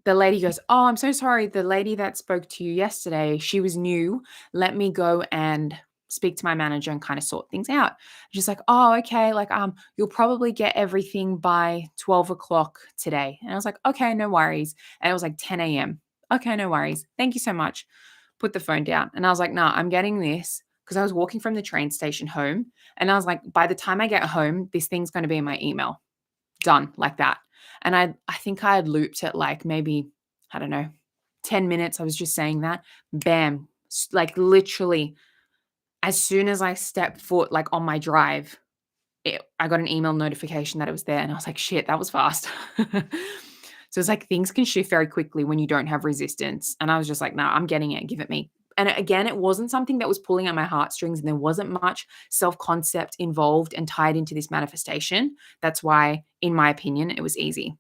Speaker 1: the lady goes, oh, I'm so sorry. The lady that spoke to you yesterday, she was new. Let me go and speak to my manager and kind of sort things out. She's like, oh, okay. Like, you'll probably get everything by 12 o'clock today. And I was like, okay, no worries. And it was like 10 a.m. Okay, no worries. Thank you so much. Put the phone down. And I was like, nah, I'm getting this, because I was walking from the train station home. And I was like, by the time I get home, this thing's going to be in my email. Done, like that. And I think I had looped it like maybe, I don't know, 10 minutes. I was just saying that. Bam. Like literally, as soon as I stepped foot like on my drive, I got an email notification that it was there. And I was like, shit, that was fast. So it's like things can shift very quickly when you don't have resistance. And I was just like, nah, I'm getting it. Give it me. And again, it wasn't something that was pulling at my heartstrings, and there wasn't much self-concept involved and tied into this manifestation. That's why, in my opinion, it was easy.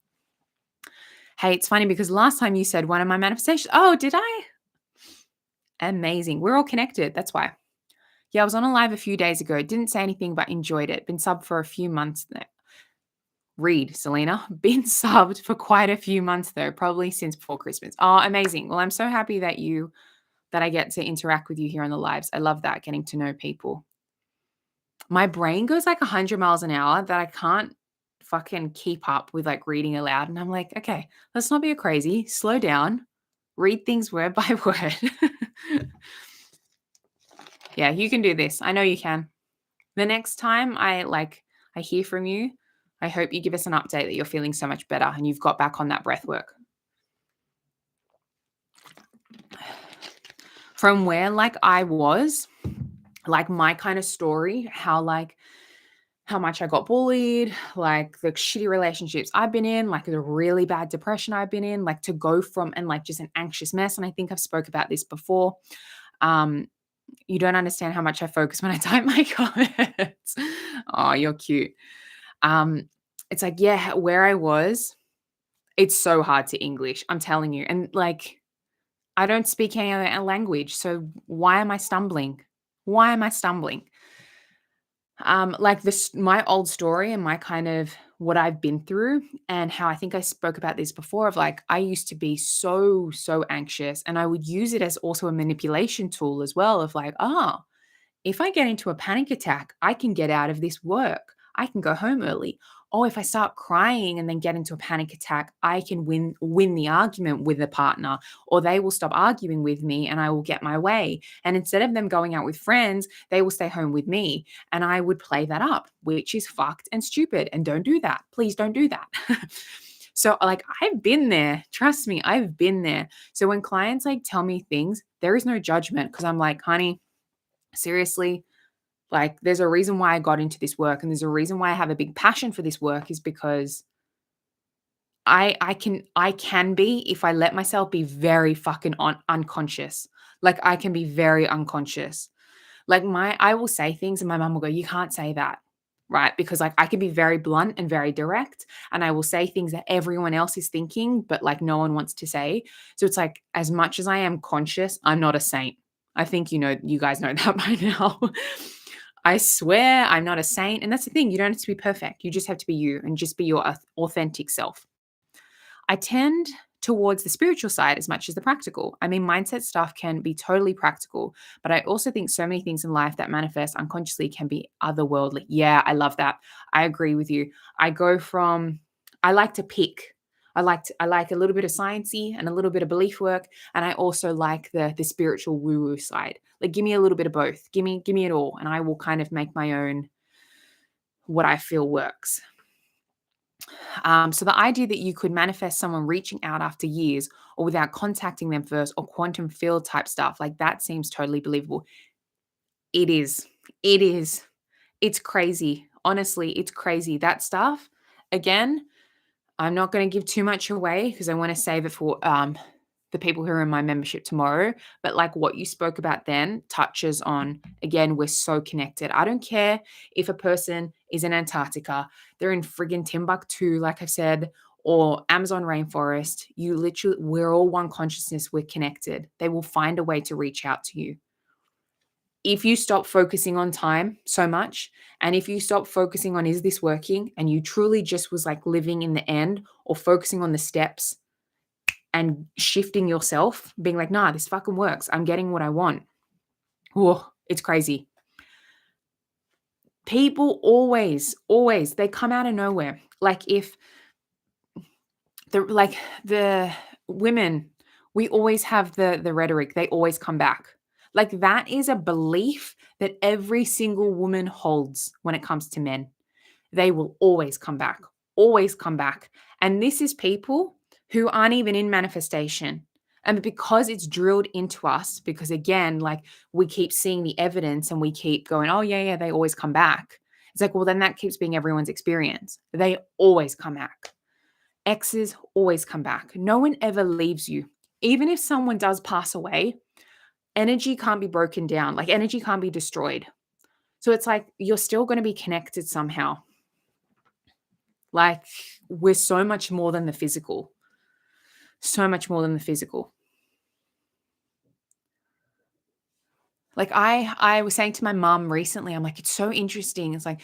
Speaker 1: Hey, it's funny because last time you said one of my manifestations. Oh, did I? Amazing. We're all connected. That's why. Yeah, I was on a live a few days ago. Didn't say anything, but enjoyed it. Been subbed for a few months now. Read, Selena. Been subbed for quite a few months though, probably since before Christmas. Oh, amazing. Well, I'm so happy that I get to interact with you here on the lives. I love that, getting to know people. My brain goes like 100 miles an hour that I can't fucking keep up with like reading aloud. And I'm like, okay, let's not be a crazy. Slow down. Read things word by word. Yeah, you can do this. I know you can. The next time I hear from you, I hope you give us an update that you're feeling so much better and you've got back on that breath work. From where like I was, like my kind of story, how much I got bullied, like the shitty relationships I've been in, like the really bad depression I've been in, like to go from and like just an anxious mess. And I think I've spoke about this before. You don't understand how much I focus when I type my comments. Oh, you're cute. It's like, yeah, where I was, it's so hard to English, I'm telling you. And like, I don't speak any other language. So why am I stumbling? Why am I stumbling? Like this, my old story and my kind of what I've been through, and how I think I spoke about this before of like, I used to be so anxious, and I would use it as also a manipulation tool as well of like, if I get into a panic attack, I can get out of this work. I can go home early. Oh, if I start crying and then get into a panic attack, I can win the argument with a partner, or they will stop arguing with me and I will get my way. And instead of them going out with friends, they will stay home with me. And I would play that up, which is fucked and stupid. And don't do that. Please don't do that. So like I've been there. Trust me, I've been there. So when clients like tell me things, there is no judgment because I'm like, honey, seriously, like there's a reason why I got into this work, and there's a reason why I have a big passion for this work is because I can be, if I let myself be, very fucking unconscious. Like I can be very unconscious. Like I will say things and my mom will go, "You can't say that." Right? Because like I can be very blunt and very direct, and I will say things that everyone else is thinking but like no one wants to say. So it's like as much as I am conscious, I'm not a saint. I think you guys know that by now. I swear I'm not a saint, and that's the thing, you don't have to be perfect. You just have to be you and just be your authentic self. I tend towards the spiritual side as much as the practical. I mean, mindset stuff can be totally practical, but I also think so many things in life that manifest unconsciously can be otherworldly. Yeah, I love that. I agree with you. I like to pick. I like a little bit of sciencey and a little bit of belief work, and I also like the spiritual woo woo side. Like, give me a little bit of both. Give me it all, and I will kind of make my own what I feel works. So the idea that you could manifest someone reaching out after years or without contacting them first, or quantum field type stuff, like that seems totally believable. It is. It is. It's crazy. Honestly, it's crazy. That stuff, again, I'm not going to give too much away because I want to save it for the people who are in my membership tomorrow. But like what you spoke about then touches on, again, we're so connected. I don't care if a person is in Antarctica, they're in friggin' Timbuktu, like I've said, or Amazon rainforest. We're all one consciousness. We're connected. They will find a way to reach out to you. If you stop focusing on time so much, and if you stop focusing on, is this working? And you truly just was like living in the end or focusing on the steps and shifting yourself, being like, nah, this fucking works. I'm getting what I want. Oh, it's crazy. People always, they come out of nowhere. Like if the women, we always have the rhetoric, they always come back. Like that is a belief that every single woman holds when it comes to men. They will always come back, always come back. And this is people who aren't even in manifestation. And because it's drilled into us, because again, like we keep seeing the evidence and we keep going, oh, yeah, they always come back. It's like, well, then that keeps being everyone's experience. They always come back. Exes always come back. No one ever leaves you. Even if someone does pass away, energy can't be broken down, like energy can't be destroyed. So it's like you're still going to be connected somehow. Like we're so much more than the physical. So much more than the physical. Like I was saying to my mom recently, I'm like, it's so interesting. It's like,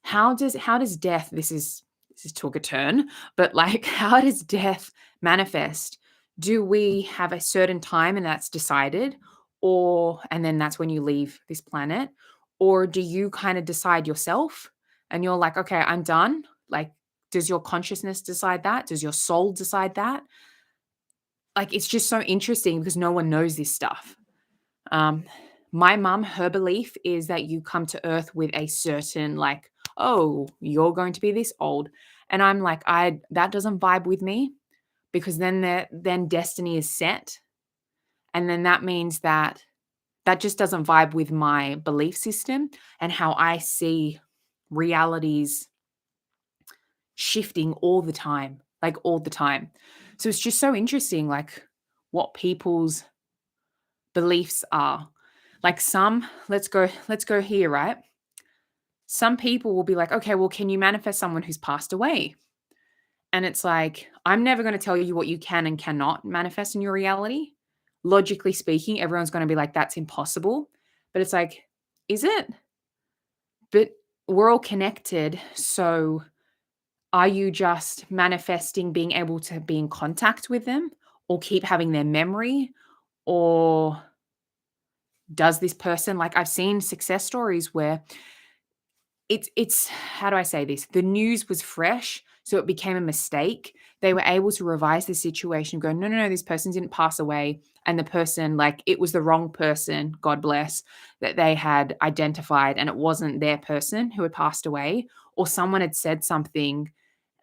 Speaker 1: how does death, this took a turn, but like how does death manifest? Do we have a certain time and that's decided? And then that's when you leave this planet? Or do you kind of decide yourself and you're like, okay, I'm done? Like, does your consciousness decide that? Does your soul decide that? Like, it's just so interesting because no one knows this stuff. Um, my mum, her belief is that you come to earth with a certain like, oh, you're going to be this old. And I'm like, that doesn't vibe with me because then destiny is set. And then that means that just doesn't vibe with my belief system and how I see realities shifting all the time, like all the time. So it's just so interesting, like what people's beliefs are. Like let's go here, right? Some people will be like, okay, well, can you manifest someone who's passed away? And it's like, I'm never going to tell you what you can and cannot manifest in your reality. Logically speaking, everyone's going to be like, that's impossible. But it's like, is it? But we're all connected. So are you just manifesting being able to be in contact with them or keep having their memory? Or does this person, like I've seen success stories where it's how do I say this? The news was fresh, so it became a mistake. They were able to revise the situation, go, no, no, no, this person didn't pass away. And the person, like it was the wrong person, God bless, that they had identified, and it wasn't their person who had passed away, or someone had said something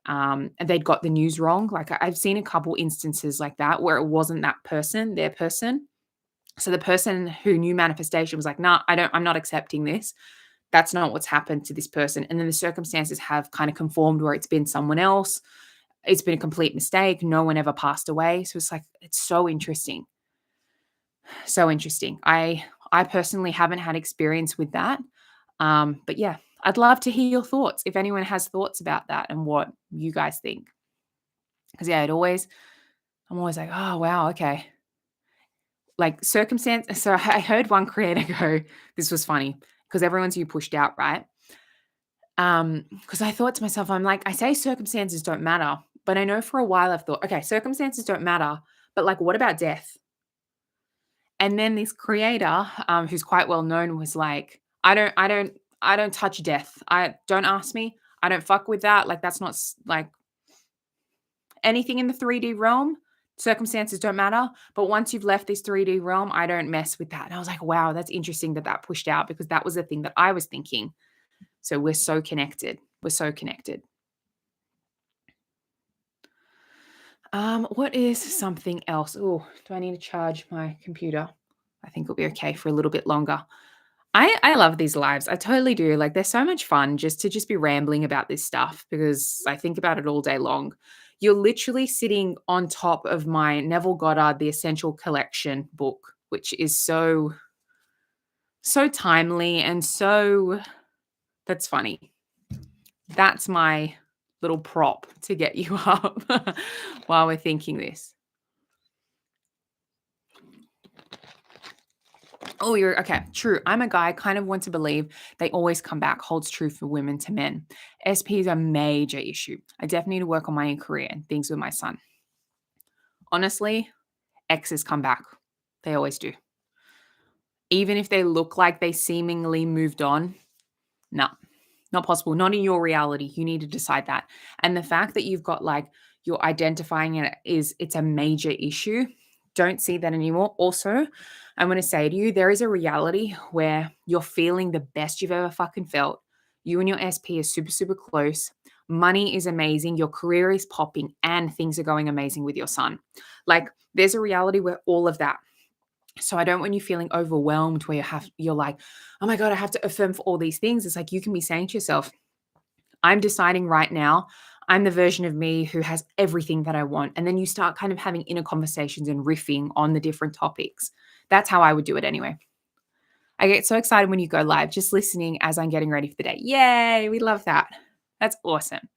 Speaker 1: and they'd got the news wrong. Like I've seen a couple instances like that where it wasn't that person, their person. So the person who knew manifestation was like, nah, I'm not accepting this. That's not what's happened to this person. And then the circumstances have kind of conformed where it's been someone else. It's been a complete mistake. No one ever passed away. So it's like, it's so interesting. So interesting. I personally haven't had experience with that. But yeah, I'd love to hear your thoughts if anyone has thoughts about that and what you guys think. Because yeah, I'm always like, oh wow, okay. Like circumstance. So I heard one creator go, this was funny because everyone's you pushed out, right? Because I thought to myself, I'm like, I say circumstances don't matter, but I know for a while I've thought, okay, circumstances don't matter, but like, what about death? And then this creator, who's quite well known, was like, I don't touch death. I don't ask me. I don't fuck with that. Like, that's not like anything in the 3D realm. Circumstances don't matter. But once you've left this 3D realm, I don't mess with that. And I was like, wow, that's interesting that that pushed out because that was the thing that I was thinking. So we're so connected. We're so connected. What is something else? Oh, do I need to charge my computer? I think it'll be okay for a little bit longer. I love these lives. I totally do. Like they're so much fun just to just be rambling about this stuff because I think about it all day long. You're literally sitting on top of my Neville Goddard The Essential Collection book, which is so timely and so that's funny. That's my little prop to get you up while we're thinking this. Oh, you're okay. True. I'm a guy, kind of want to believe they always come back, holds true for women to men. SP is a major issue. I definitely need to work on my career and things with my son. Honestly, exes come back. They always do. Even if they look like they seemingly moved on, no, not possible. Not in your reality. You need to decide that. And the fact that you've got like you're identifying it is it's a major issue. Don't see that anymore. Also, I'm going to say to you, there is a reality where you're feeling the best you've ever fucking felt. You and your SP are super, super close. Money is amazing. Your career is popping and things are going amazing with your son. Like there's a reality where all of that. So I don't want you feeling overwhelmed where you're like, oh my God, I have to affirm for all these things. It's like you can be saying to yourself, I'm deciding right now, I'm the version of me who has everything that I want. And then you start kind of having inner conversations and riffing on the different topics. That's how I would do it anyway. I get so excited when you go live, just listening as I'm getting ready for the day. Yay, we love that. That's awesome.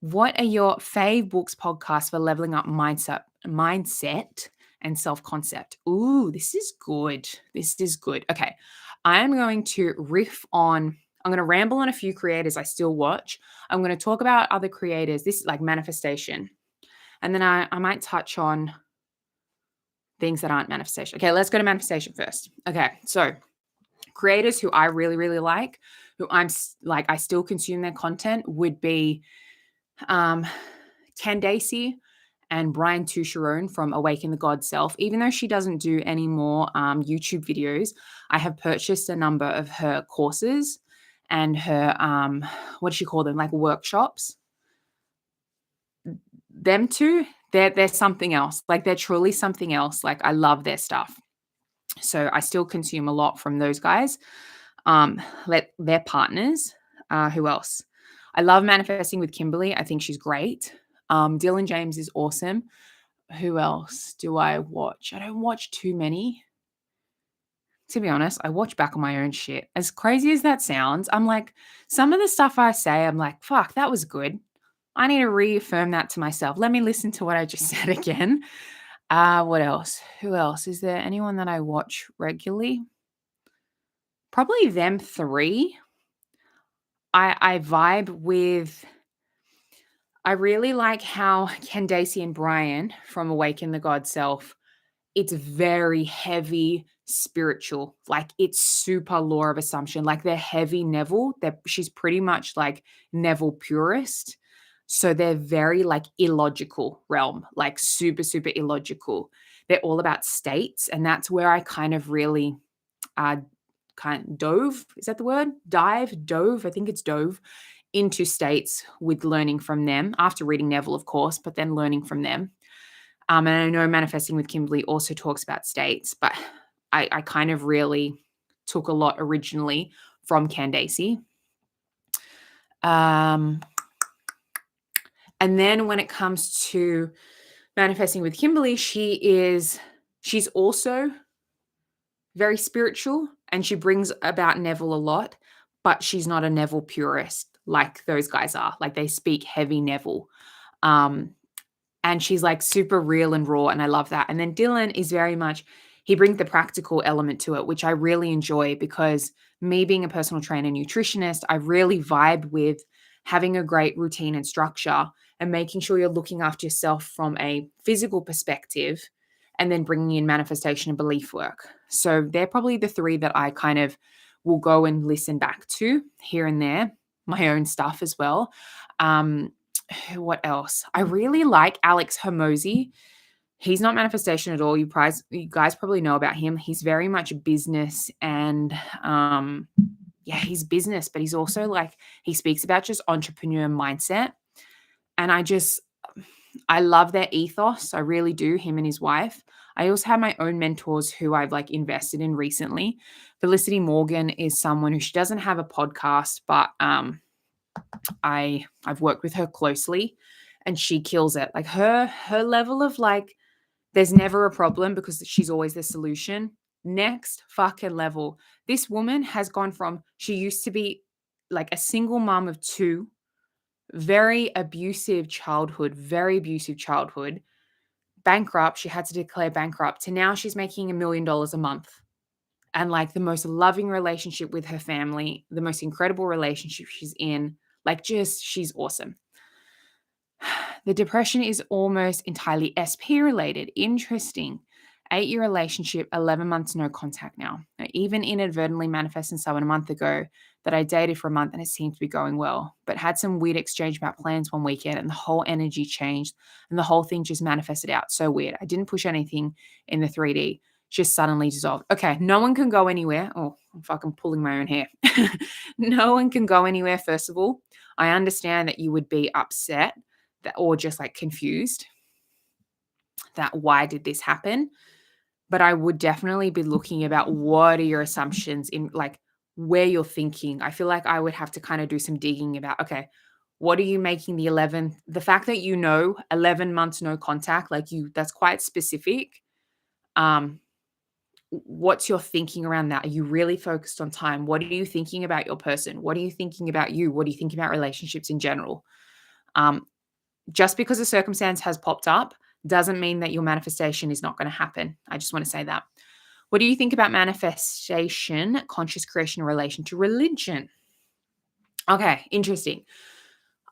Speaker 1: What are your fave books, podcasts for leveling up mindset and self-concept? Ooh, this is good. This is good. Okay. I'm going to I'm going to ramble on a few creators I still watch. I'm going to talk about other creators. This is like manifestation. And then I might touch on things that aren't manifestation. Okay, let's go to manifestation first. Okay, so creators who I really, really like, who I still consume their content would be Candace and Brian Tusharone from Awaken the God Self. Even though she doesn't do any more YouTube videos, I have purchased a number of her courses and her, what do you call them, like workshops. Them two, they're something else. Like they're truly something else. Like I love their stuff. So I still consume a lot from those guys. Let their partners. Who else? I love manifesting with Kimberly. I think she's great. Dylan James is awesome. Who else do I watch? I don't watch too many. To be honest, I watch back on my own shit. As crazy as that sounds, I'm like, some of the stuff I say, I'm like, fuck, that was good. I need to reaffirm that to myself. Let me listen to what I just said again. What else? Who else? Is there anyone that I watch regularly? probably them three. I vibe with, I really like how Candace and Brian from Awaken the God Self, it's very heavy spiritual. Like it's super law of assumption. Like they're heavy Neville. She's pretty much like Neville purist. So they're very like illogical realm, like super, super illogical. They're all about states. And that's where I kind of really dove. Is that the word? Dove. I think it's dove into states with learning from them after reading Neville, of course, but then learning from them. And I know Manifesting with Kimberly also talks about states, but I kind of really took a lot originally from Candace. And then when it comes to Manifesting with Kimberly, she's also very spiritual and she brings about Neville a lot, but she's not a Neville purist like those guys are. Like they speak heavy Neville. And she's like super real and raw. And I love that. And then Dylan is very much, he brings the practical element to it, which I really enjoy because me being a personal trainer nutritionist, I really vibe with having a great routine and structure and making sure you're looking after yourself from a physical perspective and then bringing in manifestation and belief work. So they're probably the three that I kind of will go and listen back to here and there, my own stuff as well. What else? I really like Alex Hermosi. He's not manifestation at all. You guys probably know about him. He's very much business and he's business, but he's also like, he speaks about just entrepreneur mindset. And I love their ethos. I really do, him and his wife. I also have my own mentors who I've like invested in recently. Felicity Morgan is someone who, she doesn't have a podcast, but I've worked with her closely and she kills it. Like her level of like, there's never a problem because she's always the solution. Next fucking level. This woman has gone from, she used to be like a single mom of two, very abusive childhood, bankrupt. She had to declare bankrupt to now she's making $1 million a month. And like the most loving relationship with her family, the most incredible relationship she's in. Like just, she's awesome. The depression is almost entirely SP related. Interesting. 8-year relationship, 11 months no contact now. I even inadvertently manifested someone a month ago that I dated for a month and it seemed to be going well, but had some weird exchange about plans one weekend and the whole energy changed and the whole thing just manifested out. So weird. I didn't push anything in the 3D, just suddenly dissolved. Okay, no one can go anywhere. Oh, I'm fucking pulling my own hair. No one can go anywhere, first of all. I understand that you would be upset or just like confused that why did this happen? But I would definitely be looking about what are your assumptions in like where you're thinking. I feel like I would have to kind of do some digging about, okay, what are you making the fact that 11 months no contact, like that's quite specific. What's your thinking around that? Are you really focused on time? What are you thinking about your person? What are you thinking about you? What do you think about relationships in general? Just because a circumstance has popped up doesn't mean that your manifestation is not going to happen. I just want to say that. What do you think about manifestation, conscious creation in relation to religion? Okay, interesting.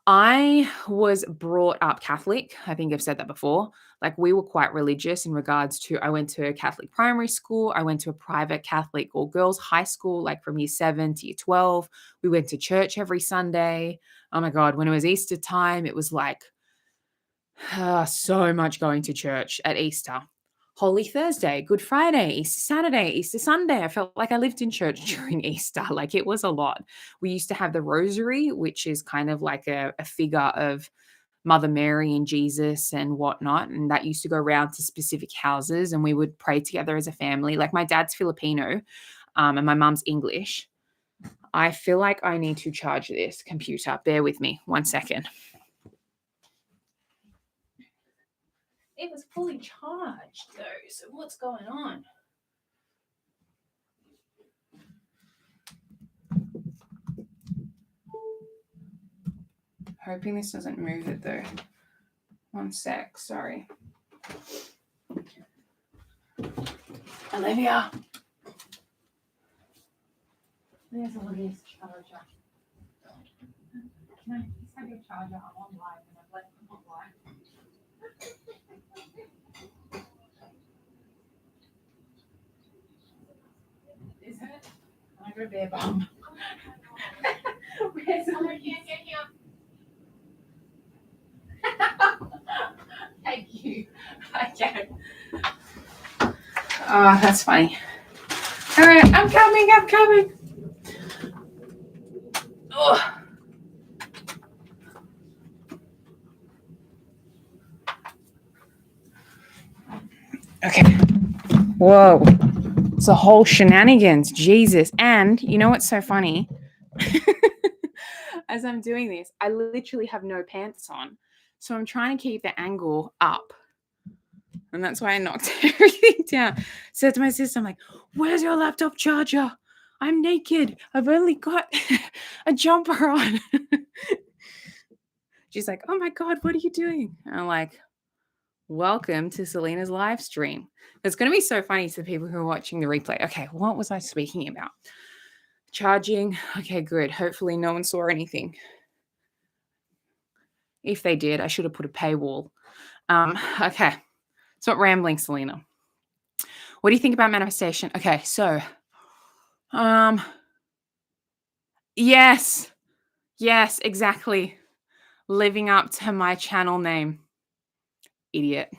Speaker 1: I was brought up Catholic. I think I've said that before. Like we were quite religious in regards to, I went to a Catholic primary school. I went to a private Catholic all girls high school, like from year 7 to year 12. We went to church every Sunday. Oh my God, when it was Easter time, it was like, so much going to church at Easter. Holy Thursday, Good Friday, Easter Saturday, Easter Sunday. I felt like I lived in church during Easter. Like it was a lot. We used to have the rosary, which is kind of like a figure of Mother Mary and Jesus and whatnot. And that used to go around to specific houses and we would pray together as a family. Like my dad's Filipino and my mom's English. I feel like I need to charge this computer. Bear with me 1 second. It was fully charged though, so what's going on? Hoping this doesn't move it though. 1 sec, sorry. Olivia. There's all this charger. Can I please have your charger? I'm on live and I've left them on live. Is it? I go bare bum. Where's the Thank you. Okay. Oh, that's funny. All right, I'm coming. Oh. Okay. Whoa. It's a whole shenanigans. Jesus. And you know what's so funny? As I'm doing this, I literally have no pants on. So I'm trying to keep the angle up. And that's why I knocked everything down. Said to my sister, I'm like, where's your laptop charger? I'm naked. I've only got a jumper on. She's like, oh my God, what are you doing? And I'm like, welcome to Selena's live stream. It's going to be so funny to the people who are watching the replay. Okay, what was I speaking about? Charging. Okay, good. Hopefully no one saw anything. If they did, I should have put a paywall. Okay. It's not rambling, Selena. What do you think about manifestation? Okay, so yes, exactly. Living up to my channel name. Idiot.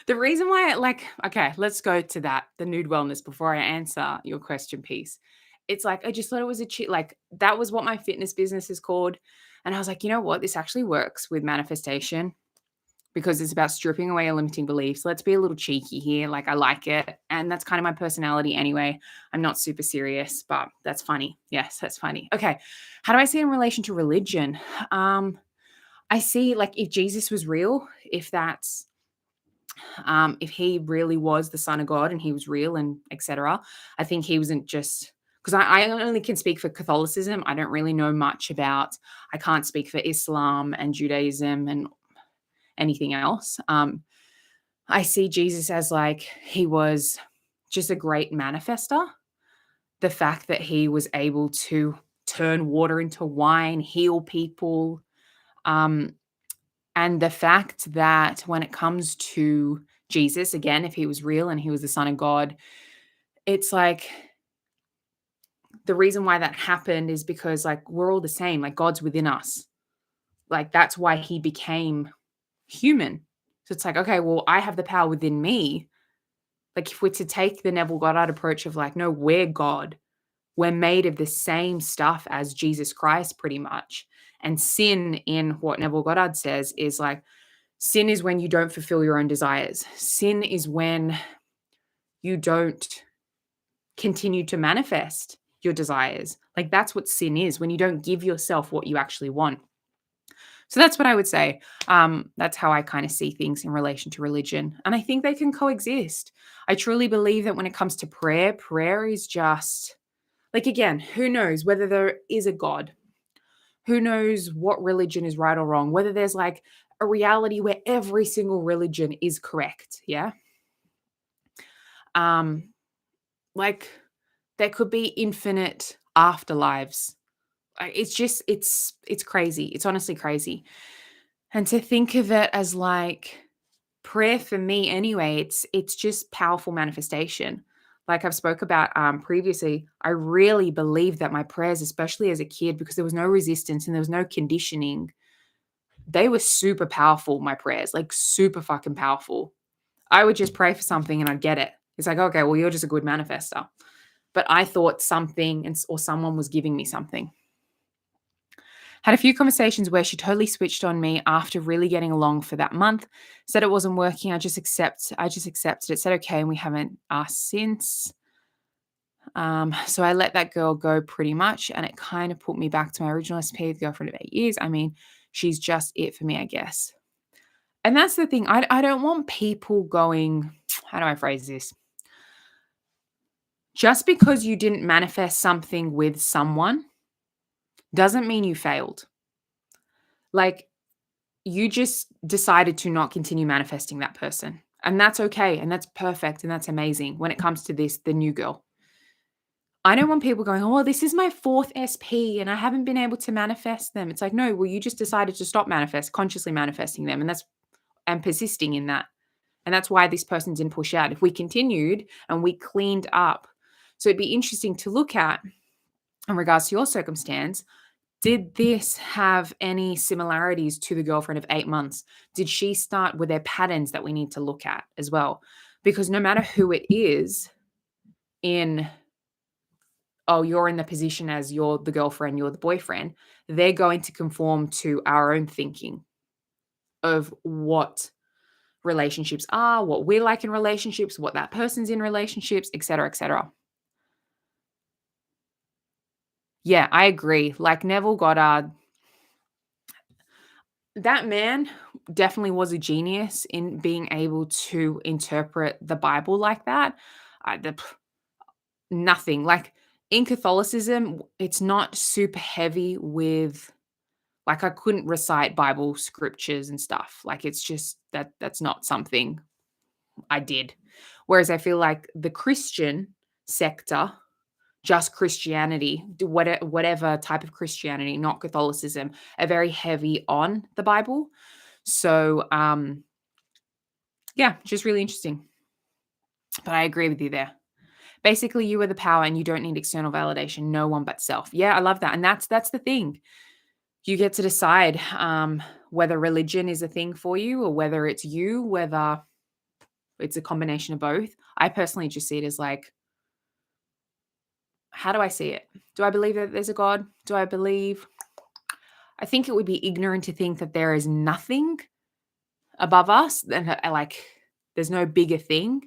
Speaker 1: The reason why okay, let's go to that, the Nude Wellness, before I answer your question piece. It's like, I just thought it was a cheat. Like, that was what my fitness business is called. And I was like, you know what? This actually works with manifestation because it's about stripping away our limiting beliefs. Let's be a little cheeky here. Like, I like it. And that's kind of my personality anyway. I'm not super serious, but that's funny. Yes, that's funny. Okay. How do I see it in relation to religion? I see, like, if Jesus was real, if that's if he really was the son of God and he was real and etc. I think he wasn't just, because I only can speak for Catholicism. I don't really know much about, I can't speak for Islam and Judaism and anything else. I see Jesus as like, he was just a great manifester. The fact that he was able to turn water into wine, heal people, and the fact that when it comes to Jesus, again, if he was real and he was the son of God, it's like the reason why that happened is because, like, we're all the same. Like, God's within us. Like, that's why he became human. So it's like, okay, well, I have the power within me. Like, if we're to take the Neville Goddard approach of like, no, we're God. We're made of the same stuff as Jesus Christ, pretty much. And sin, in what Neville Goddard says, is like, sin is when you don't fulfill your own desires. Sin is when you don't continue to manifest your desires. Like, that's what sin is, when you don't give yourself what you actually want. So that's what I would say. That's how I kind of see things in relation to religion. And I think they can coexist. I truly believe that when it comes to prayer, prayer is just, like, again, who knows whether there is a God? Who knows what religion is right or wrong? Whether there's like a reality where every single religion is correct. Yeah. Like, there could be infinite afterlives. It's just, it's crazy. It's honestly crazy. And to think of it as like prayer, for me anyway, it's just powerful manifestation. Like I've spoke about previously, I really believe that my prayers, especially as a kid, because there was no resistance and there was no conditioning, they were super powerful, my prayers, like super fucking powerful. I would just pray for something and I'd get it. It's like, okay, well, you're just a good manifester. But I thought something or someone was giving me something. Had a few conversations where she totally switched on me after really getting along for that month. Said it wasn't working. I just accepted it. Said okay, and we haven't asked since. So I let that girl go pretty much, and it kind of put me back to my original SP, girlfriend of 8 years. I mean, she's just it for me, I guess. And that's the thing. I don't want people going, how do I phrase this? Just because you didn't manifest something with someone doesn't mean you failed. Like, you just decided to not continue manifesting that person. And that's okay. And that's perfect. And that's amazing when it comes to this, the new girl. I don't want people going, oh, this is my fourth SP and I haven't been able to manifest them. It's like, no, well, you just decided to stop consciously manifesting them. And persisting in that. And that's why this person didn't push out. If we continued and we cleaned up, so it'd be interesting to look at in regards to your circumstance. Did this have any similarities to the girlfriend of 8 months? Did she start with there patterns that we need to look at as well? Because no matter who it is you're in the position as you're the girlfriend, you're the boyfriend, they're going to conform to our own thinking of what relationships are, what we're like in relationships, what that person's in relationships, et cetera, et cetera. Yeah, I agree. Like Neville Goddard, that man definitely was a genius in being able to interpret the Bible like that. Nothing like in Catholicism, it's not super heavy with like I couldn't recite Bible scriptures and stuff. Like it's just that's not something I did. Whereas I feel like the Christian sector, just Christianity, whatever type of Christianity, not Catholicism, are very heavy on the Bible. So, yeah, just really interesting. But I agree with you there. Basically, you are the power and you don't need external validation, no one but self. Yeah, I love that. And that's the thing. You get to decide whether religion is a thing for you or whether it's you, whether it's a combination of both. I personally just see it as like, how do I see it? Do I believe that there's a God? I think it would be ignorant to think that there is nothing above us and like there's no bigger thing.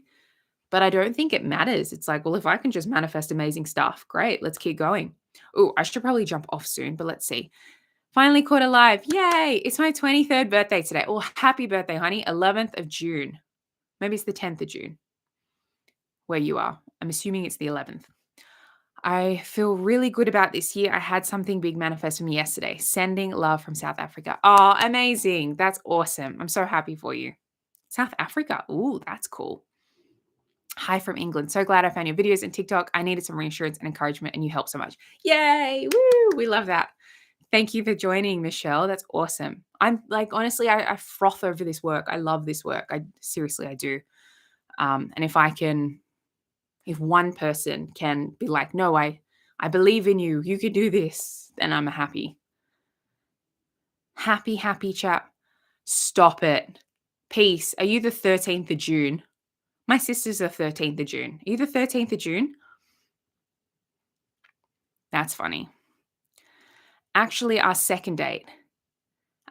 Speaker 1: But I don't think it matters. It's like, well, if I can just manifest amazing stuff, great, let's keep going. Oh, I should probably jump off soon, but let's see. Finally caught alive. Yay. It's my 23rd birthday today. Oh, happy birthday, honey. 11th of June. Maybe it's the 10th of June where you are. I'm assuming it's the 11th. I feel really good about this year. I had something big manifest for me yesterday. Sending love from South Africa. Oh, amazing. That's awesome. I'm so happy for you. South Africa. Ooh, that's cool. Hi from England. So glad I found your videos and TikTok. I needed some reassurance and encouragement and you helped so much. Yay. Woo. We love that. Thank you for joining, Michelle. That's awesome. I'm like, honestly, I froth over this work. I love this work. I do. And if one person can be like, no, I believe in you. You can do this. Then I'm happy. Happy chap. Stop it. Peace. Are you the 13th of June? My sister's the 13th of June. Are you the 13th of June? That's funny. Actually, our second date,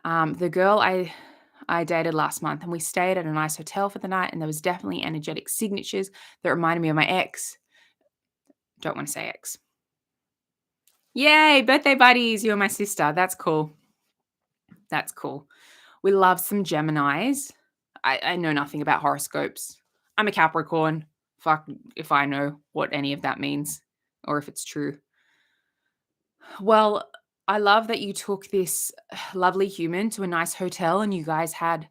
Speaker 1: the girl I dated last month, and we stayed at a nice hotel for the night, and there was definitely energetic signatures that reminded me of my ex. Don't want to say ex. Yay, birthday buddies. You and my sister. That's cool. That's cool. We love some Geminis. I know nothing about horoscopes. I'm a Capricorn. Fuck if I know what any of that means or if it's true. Well, I love that you took this lovely human to a nice hotel and you guys had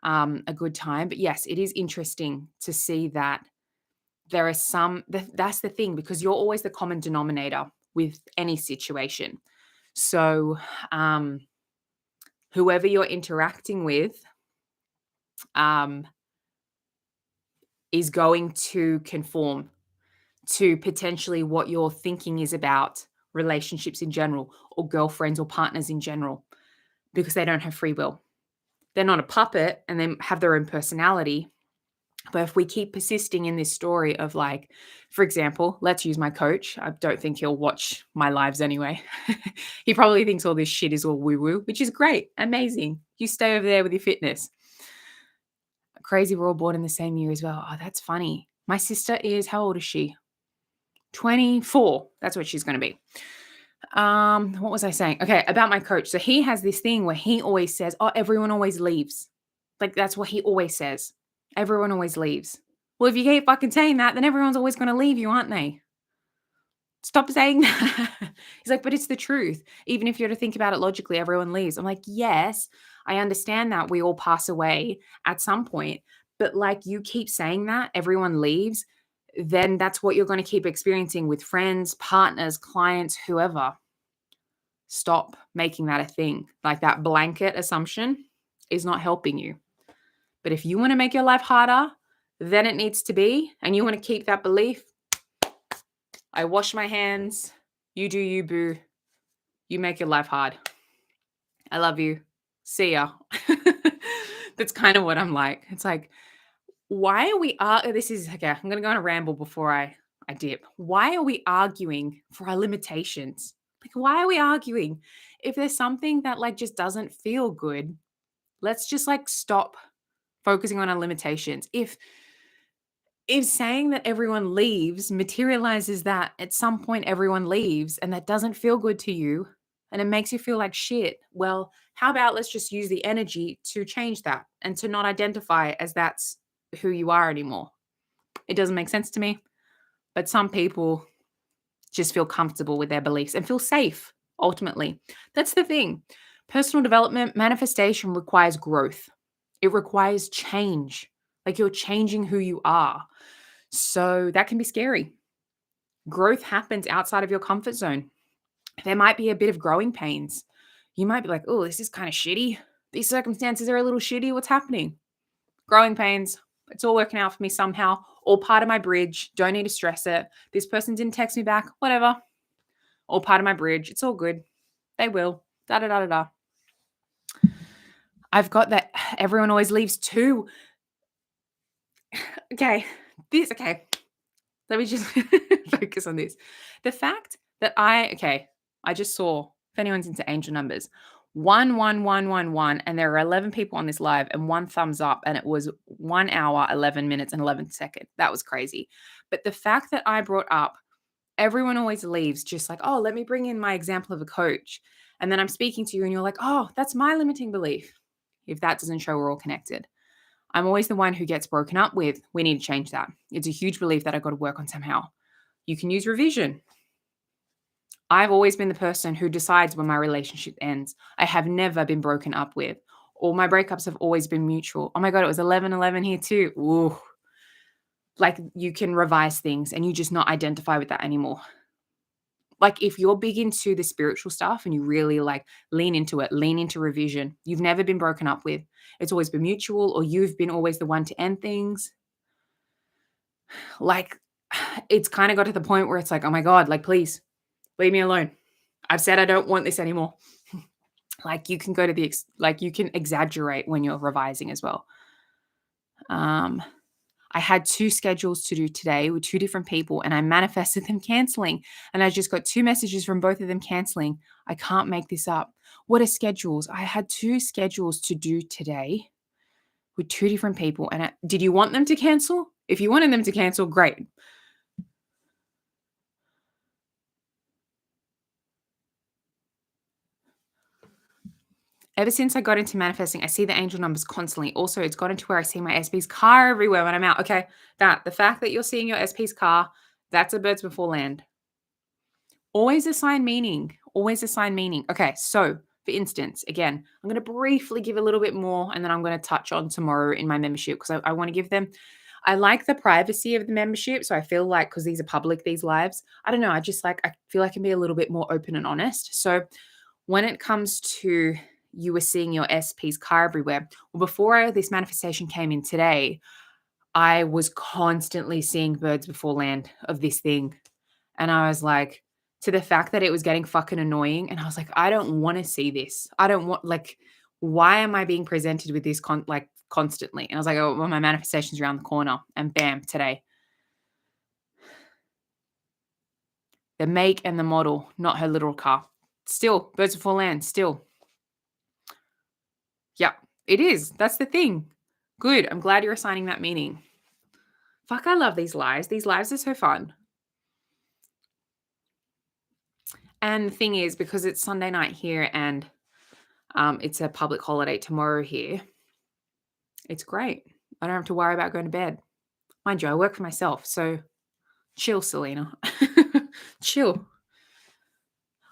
Speaker 1: a good time. But yes, it is interesting to see that there are that's the thing, because you're always the common denominator with any situation. So whoever you're interacting with is going to conform to potentially what your thinking is about relationships in general or girlfriends or partners in general, because they don't have free will. They're not a puppet and they have their own personality. But if we keep persisting in this story of like, for example, let's use my coach. I don't think he'll watch my lives anyway. He probably thinks all this shit is all woo-woo, which is great. Amazing. You stay over there with your fitness. Crazy, we're all born in the same year as well. Oh, that's funny. My sister is, how old is she? 24. That's what she's going to be. What was I saying? Okay, about my coach. So he has this thing where he always says, oh, everyone always leaves. Like that's what he always says. Everyone always leaves. Well, if you keep fucking saying that, then everyone's always going to leave you, aren't they? Stop saying that. He's like, but it's the truth. Even if you're to think about it logically, everyone leaves. I'm like, yes, I understand that we all pass away at some point. But like you keep saying that, everyone leaves. then that's what you're going to keep experiencing with friends, partners, clients, whoever. Stop making that a thing. Like that blanket assumption is not helping you. But if you want to make your life harder than it needs to be, and you want to keep that belief, I wash my hands, you do you, boo. You make your life hard. I love you. See ya. That's kind of what I'm like. It's like, why are we this is okay, I'm gonna go on a ramble before I dip. Why are we arguing for our limitations? Like, why are we arguing? If there's something that like just doesn't feel good, let's just like stop focusing on our limitations. If saying that everyone leaves materializes that at some point everyone leaves and that doesn't feel good to you and it makes you feel like shit, well, how about let's just use the energy to change that and to not identify as that's who you are anymore. It doesn't make sense to me, but some people just feel comfortable with their beliefs and feel safe ultimately. That's the thing. Personal development, manifestation requires growth. It requires change. Like you're changing who you are. So that can be scary. Growth happens outside of your comfort zone. There might be a bit of growing pains. You might be like, oh, this is kind of shitty. These circumstances are a little shitty. What's happening? Growing pains. It's all working out for me somehow. All part of my bridge. Don't need to stress it. This person didn't text me back. Whatever. All part of my bridge. It's all good. They will. Da da da da da. I've got that everyone always leaves too. Okay. Let me just focus on this. The fact that I just saw, if anyone's into angel numbers, 11111, and there are 11 people on this live and one thumbs up, and it was 1 hour, 11 minutes, and 11 seconds. That was crazy. But the fact that I brought up, everyone always leaves, just like, oh, let me bring in my example of a coach. And then I'm speaking to you and you're like, oh, that's my limiting belief. If that doesn't show we're all connected. I'm always the one who gets broken up with. We need to change that. It's a huge belief that I've got to work on somehow. You can use revision. I've always been the person who decides when my relationship ends. I have never been broken up with. All my breakups have always been mutual. Oh my God, it was 11-11 here too. Ooh. Like you can revise things and you just not identify with that anymore. Like if you're big into the spiritual stuff and you really like lean into it, lean into revision, you've never been broken up with. It's always been mutual, or you've been always the one to end things. Like it's kind of got to the point where it's like, oh my God, like please leave me alone. I've said I don't want this anymore. Like you can go to you can exaggerate when you're revising as well. I had 2 schedules to do today with 2 different people and I manifested them canceling. And I just got 2 messages from both of them canceling. I can't make this up. What are schedules? I had 2 schedules to do today with 2 different people. And did you want them to cancel? If you wanted them to cancel, great. Ever since I got into manifesting, I see the angel numbers constantly. Also, it's gotten to where I see my SP's car everywhere when I'm out. Okay, the fact that you're seeing your SP's car, that's a birds before land. Always assign meaning. Always assign meaning. Okay, so for instance, again, I'm going to briefly give a little bit more and then I'm going to touch on tomorrow in my membership because I want to give them, I like the privacy of the membership. So I feel like, because these are public, these lives, I don't know, I feel I can be a little bit more open and honest. So when it comes to you were seeing your SP's car everywhere, well, before this manifestation came in today, I was constantly seeing birds before land of this thing. And I was like, to the fact that it was getting fucking annoying. And I was like, I don't want to see this. I don't want, like, why am I being presented with this constantly? And I was like, oh, well, my manifestation's around the corner. And bam, today. The make and the model, not her little car. Still, birds before land, still. Yeah, it is. That's the thing. Good. I'm glad you're assigning that meaning. Fuck, I love these lives. These lives are so fun. And the thing is, because it's Sunday night here and it's a public holiday tomorrow here, it's great. I don't have to worry about going to bed. Mind you, I work for myself, so chill, Selena. Chill.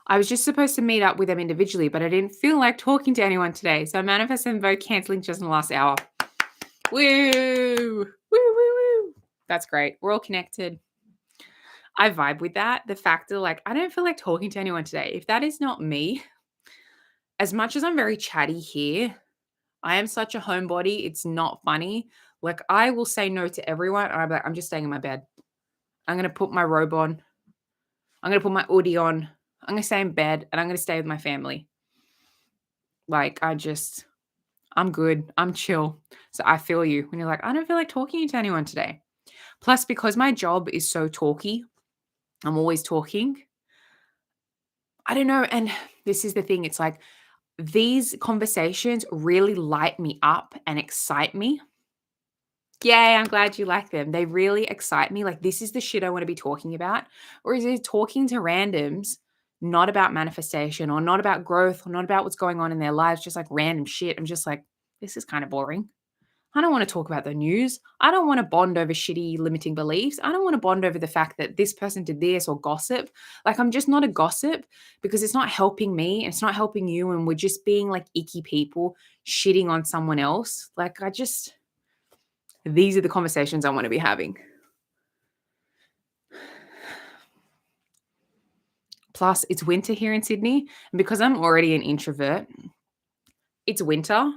Speaker 1: I was just supposed to meet up with them individually, but I didn't feel like talking to anyone today. So I manifested them both canceling just in the last hour. Woo! Woo, woo, woo. That's great. We're all connected. I vibe with that. The fact that, like, I don't feel like talking to anyone today. If that is not me, as much as I'm very chatty here, I am such a homebody. It's not funny. Like, I will say no to everyone. And I'm like, I'm just staying in my bed. I'm going to put my robe on. I'm going to put my hoodie on. I'm going to stay in bed and I'm going to stay with my family. Like, I'm good. I'm chill. So I feel you when you're like, I don't feel like talking to anyone today. Plus, because my job is so talky, I'm always talking. I don't know. And this is the thing. It's like these conversations really light me up and excite me. Yay, I'm glad you like them. They really excite me. Like, this is the shit I want to be talking about. Or is it talking to randoms, not about manifestation or not about growth or not about what's going on in their lives, just like random shit? I'm just like, this is kind of boring. I don't want to talk about the news. I don't want to bond over shitty limiting beliefs. I don't want to bond over the fact that this person did this or gossip. Like, I'm just not a gossip because it's not helping me. And it's not helping you. And we're just being like icky people shitting on someone else. Like, these are the conversations I want to be having. Plus, it's winter here in Sydney. And because I'm already an introvert, it's winter.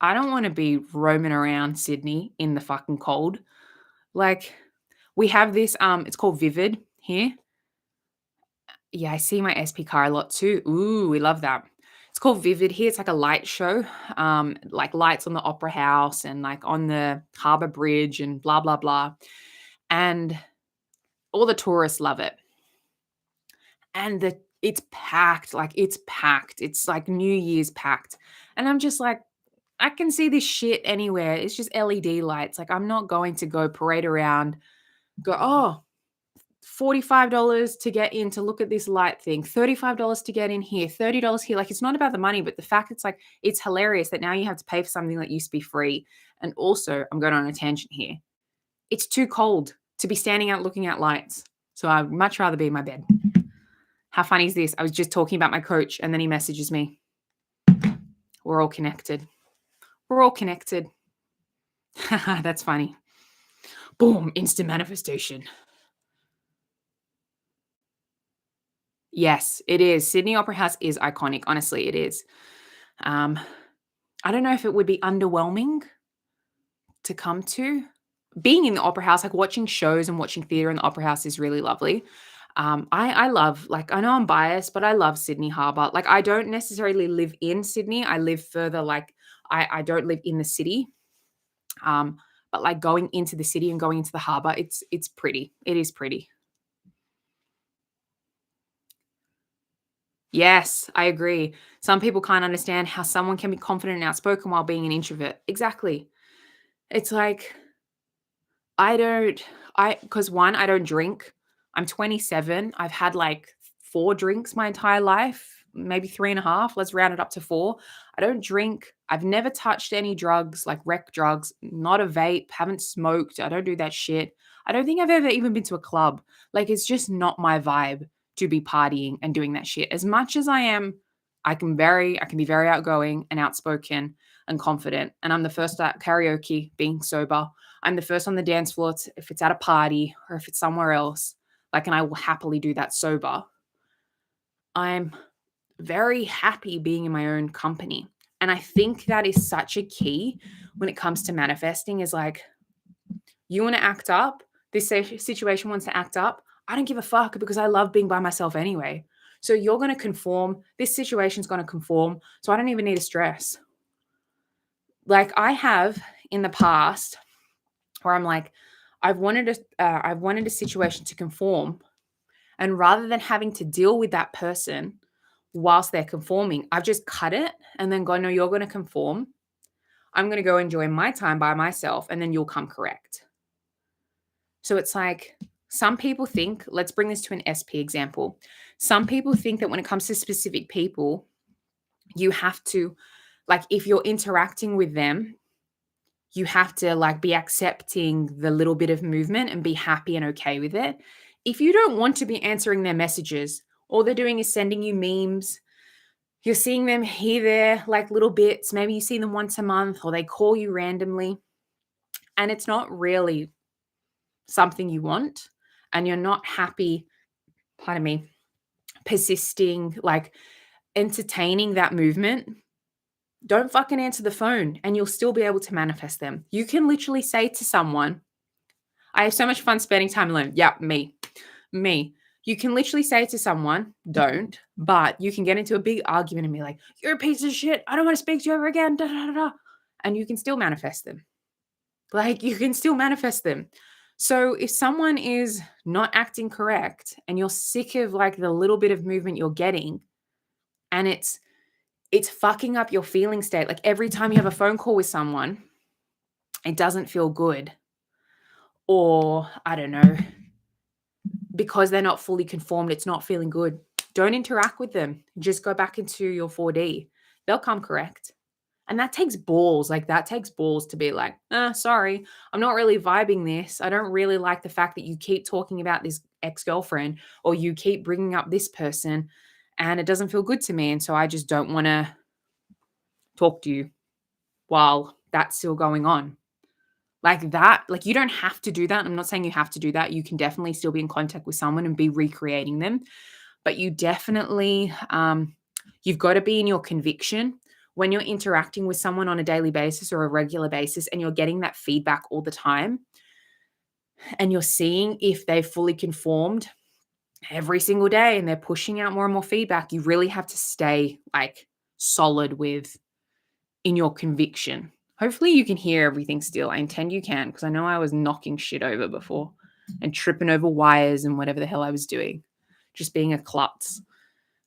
Speaker 1: I don't want to be roaming around Sydney in the fucking cold. Like, we have this, it's called Vivid here. Yeah, I see my SP car a lot too. Ooh, we love that. It's called Vivid here. It's like a light show, like lights on the Opera House and like on the Harbour Bridge and blah, blah, blah. And all the tourists love it. And it's packed, like it's packed. It's like New Year's packed. And I'm just like, I can see this shit anywhere. It's just LED lights. Like, I'm not going to go parade around, go, oh, $45 to get in to look at this light thing, $35 to get in here, $30 here. Like, it's not about the money, but the fact it's like, it's hilarious that now you have to pay for something that used to be free. And also, I'm going on a tangent here. It's too cold to be standing out looking at lights. So I'd much rather be in my bed. How funny is this? I was just talking about my coach and then he messages me. We're all connected. We're all connected. That's funny. Boom, instant manifestation. Yes, it is. Sydney Opera House is iconic. Honestly, it is. I don't know if it would be underwhelming to come to. Being in the Opera House, like watching shows and watching theatre in the Opera House is really lovely. I love, like, I know I'm biased, but I love Sydney Harbour. Like, I don't necessarily live in Sydney. I live further, like, I don't live in the city. But like going into the city and going into the harbour, it's pretty. It is pretty. Yes, I agree. Some people can't understand how someone can be confident and outspoken while being an introvert. Exactly. It's like I don't I because one, I don't drink. I'm 27. I've had like 4 drinks my entire life, maybe 3 and a half. Let's round it up to 4. I don't drink. I've never touched any drugs, like rec drugs, not a vape, haven't smoked. I don't do that shit. I don't think I've ever even been to a club. Like, it's just not my vibe to be partying and doing that shit. As much as I can be very outgoing and outspoken and confident. And I'm the first at karaoke being sober. I'm the first on the dance floor if it's at a party or if it's somewhere else. Like, and I will happily do that sober. I'm very happy being in my own company. And I think that is such a key when it comes to manifesting is like, you want to act up, this situation wants to act up. I don't give a fuck because I love being by myself anyway. So you're going to conform. This situation's going to conform. So I don't even need to stress. Like, I have in the past where I'm like, I've wanted a situation to conform, and rather than having to deal with that person whilst they're conforming, I've just cut it and then go, no, you're going to conform. I'm going to go enjoy my time by myself, and then you'll come correct. So it's like, some people think, let's bring this to an SP example. Some people think that when it comes to specific people, you have to, like, if you're interacting with them, you have to like be accepting the little bit of movement and be happy and okay with it. If you don't want to be answering their messages, all they're doing is sending you memes. You're seeing them here, there, like little bits. Maybe you see them once a month or they call you randomly. And it's not really something you want and you're not happy, pardon me, persisting, like entertaining that movement, don't fucking answer the phone and you'll still be able to manifest them. You can literally say to someone, I have so much fun spending time alone. Yeah, me. You can literally say to someone, don't, but you can get into a big argument and be like, you're a piece of shit. I don't want to speak to you ever again. Da, da, da, da. And you can still manifest them. Like you can still manifest them. So if someone is not acting correct and you're sick of like the little bit of movement you're getting and it's fucking up your feeling state. Like every time you have a phone call with someone, it doesn't feel good. Or I don't know, because they're not fully conformed, it's not feeling good. Don't interact with them. Just go back into your 4D. They'll come correct. And that takes balls. Like that takes balls to be like, sorry, I'm not really vibing this. I don't really like the fact that you keep talking about this ex-girlfriend or you keep bringing up this person and it doesn't feel good to me. And so I just don't want to talk to you while that's still going on. Like that, like you don't have to do that. I'm not saying you have to do that. You can definitely still be in contact with someone and be recreating them. But you definitely, you've got to be in your conviction when you're interacting with someone on a daily basis or a regular basis and you're getting that feedback all the time and you're seeing if they've fully conformed every single day and they're pushing out more and more feedback, you really have to stay like solid with in your conviction. Hopefully you can hear everything still. I intend you can because I know I was knocking shit over before and tripping over wires and whatever the hell I was doing, just being a klutz.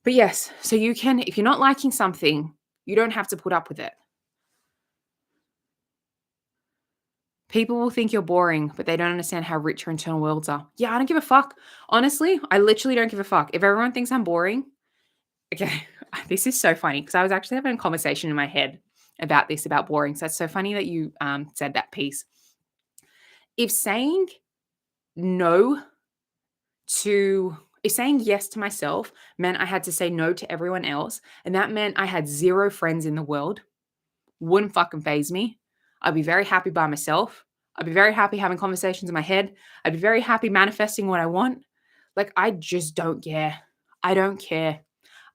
Speaker 1: But yes, so you can, if you're not liking something, you don't have to put up with it. People will think you're boring, but they don't understand how rich your internal worlds are. Yeah, I don't give a fuck. Honestly, I literally don't give a fuck. If everyone thinks I'm boring, okay, this is so funny because I was actually having a conversation in my head about this, about boring. So it's so funny that you said that piece. If saying no if saying yes to myself meant I had to say no to everyone else, and that meant I had zero friends in the world, wouldn't fucking faze me. I'd be very happy by myself. I'd be very happy having conversations in my head. I'd be very happy manifesting what I want. Like, I just don't care. I don't care.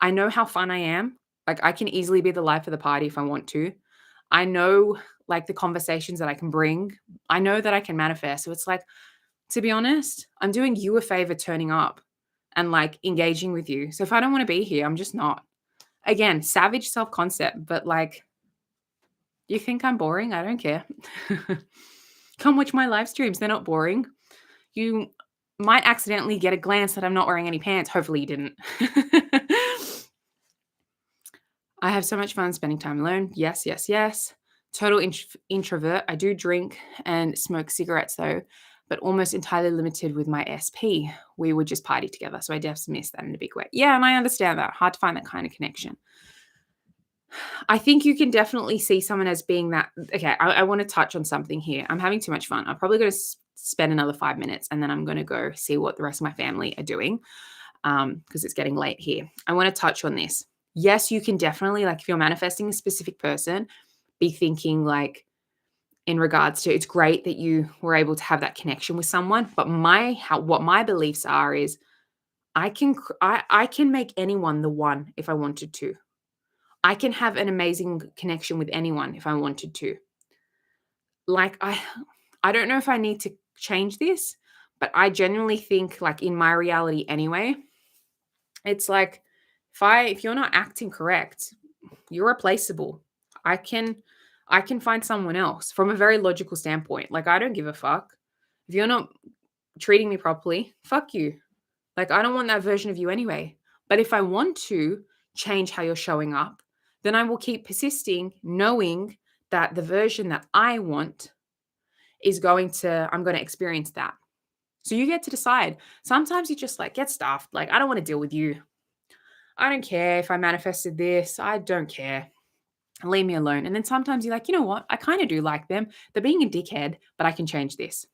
Speaker 1: I know how fun I am. Like, I can easily be the life of the party if I want to. I know, like, the conversations that I can bring. I know that I can manifest. So it's like, to be honest, I'm doing you a favor turning up and, like, engaging with you. So if I don't want to be here, I'm just not. Again, savage self-concept, but, like, you think I'm boring? I don't care. Come watch my live streams. They're not boring. You might accidentally get a glance that I'm not wearing any pants. Hopefully you didn't. I have so much fun spending time alone. Yes, yes, yes. Total introvert. I do drink and smoke cigarettes though, but almost entirely limited with my SP. We would just party together. So I definitely miss that in a big way. Yeah, and I understand that. Hard to find that kind of connection. I think you can definitely see someone as being that. Okay, I want to touch on something here. I'm having too much fun. I'm probably going to spend another 5 minutes and then I'm going to go see what the rest of my family are doing because it's getting late here. I want to touch on this. Yes, you can definitely, like if you're manifesting a specific person, be thinking like in regards to it's great that you were able to have that connection with someone. But what my beliefs are is I can make anyone the one if I wanted to. I can have an amazing connection with anyone if I wanted to. Like I don't know if I need to change this, but I genuinely think like in my reality anyway, it's like if you're not acting correct, you're replaceable. I can find someone else from a very logical standpoint. Like I don't give a fuck. If you're not treating me properly, fuck you. Like I don't want that version of you anyway. But if I want to change how you're showing up, then I will keep persisting, knowing that the version that I want I'm going to experience that. So you get to decide. Sometimes you just like get stuffed. Like, I don't want to deal with you. I don't care if I manifested this. I don't care. Leave me alone. And then sometimes you're like, you know what? I kind of do like them. They're being a dickhead, but I can change this.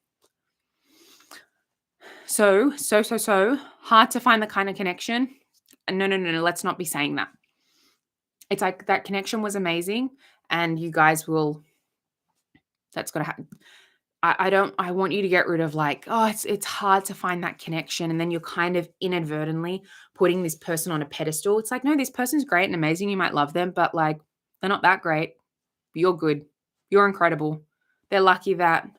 Speaker 1: So hard to find the kind of connection. And no. Let's not be saying that. It's like that connection was amazing and you guys that's got to happen. I want you to get rid of like, oh, it's hard to find that connection. And then you're kind of inadvertently putting this person on a pedestal. It's like, no, this person's great and amazing. You might love them, but like they're not that great. You're good. You're incredible. They're lucky that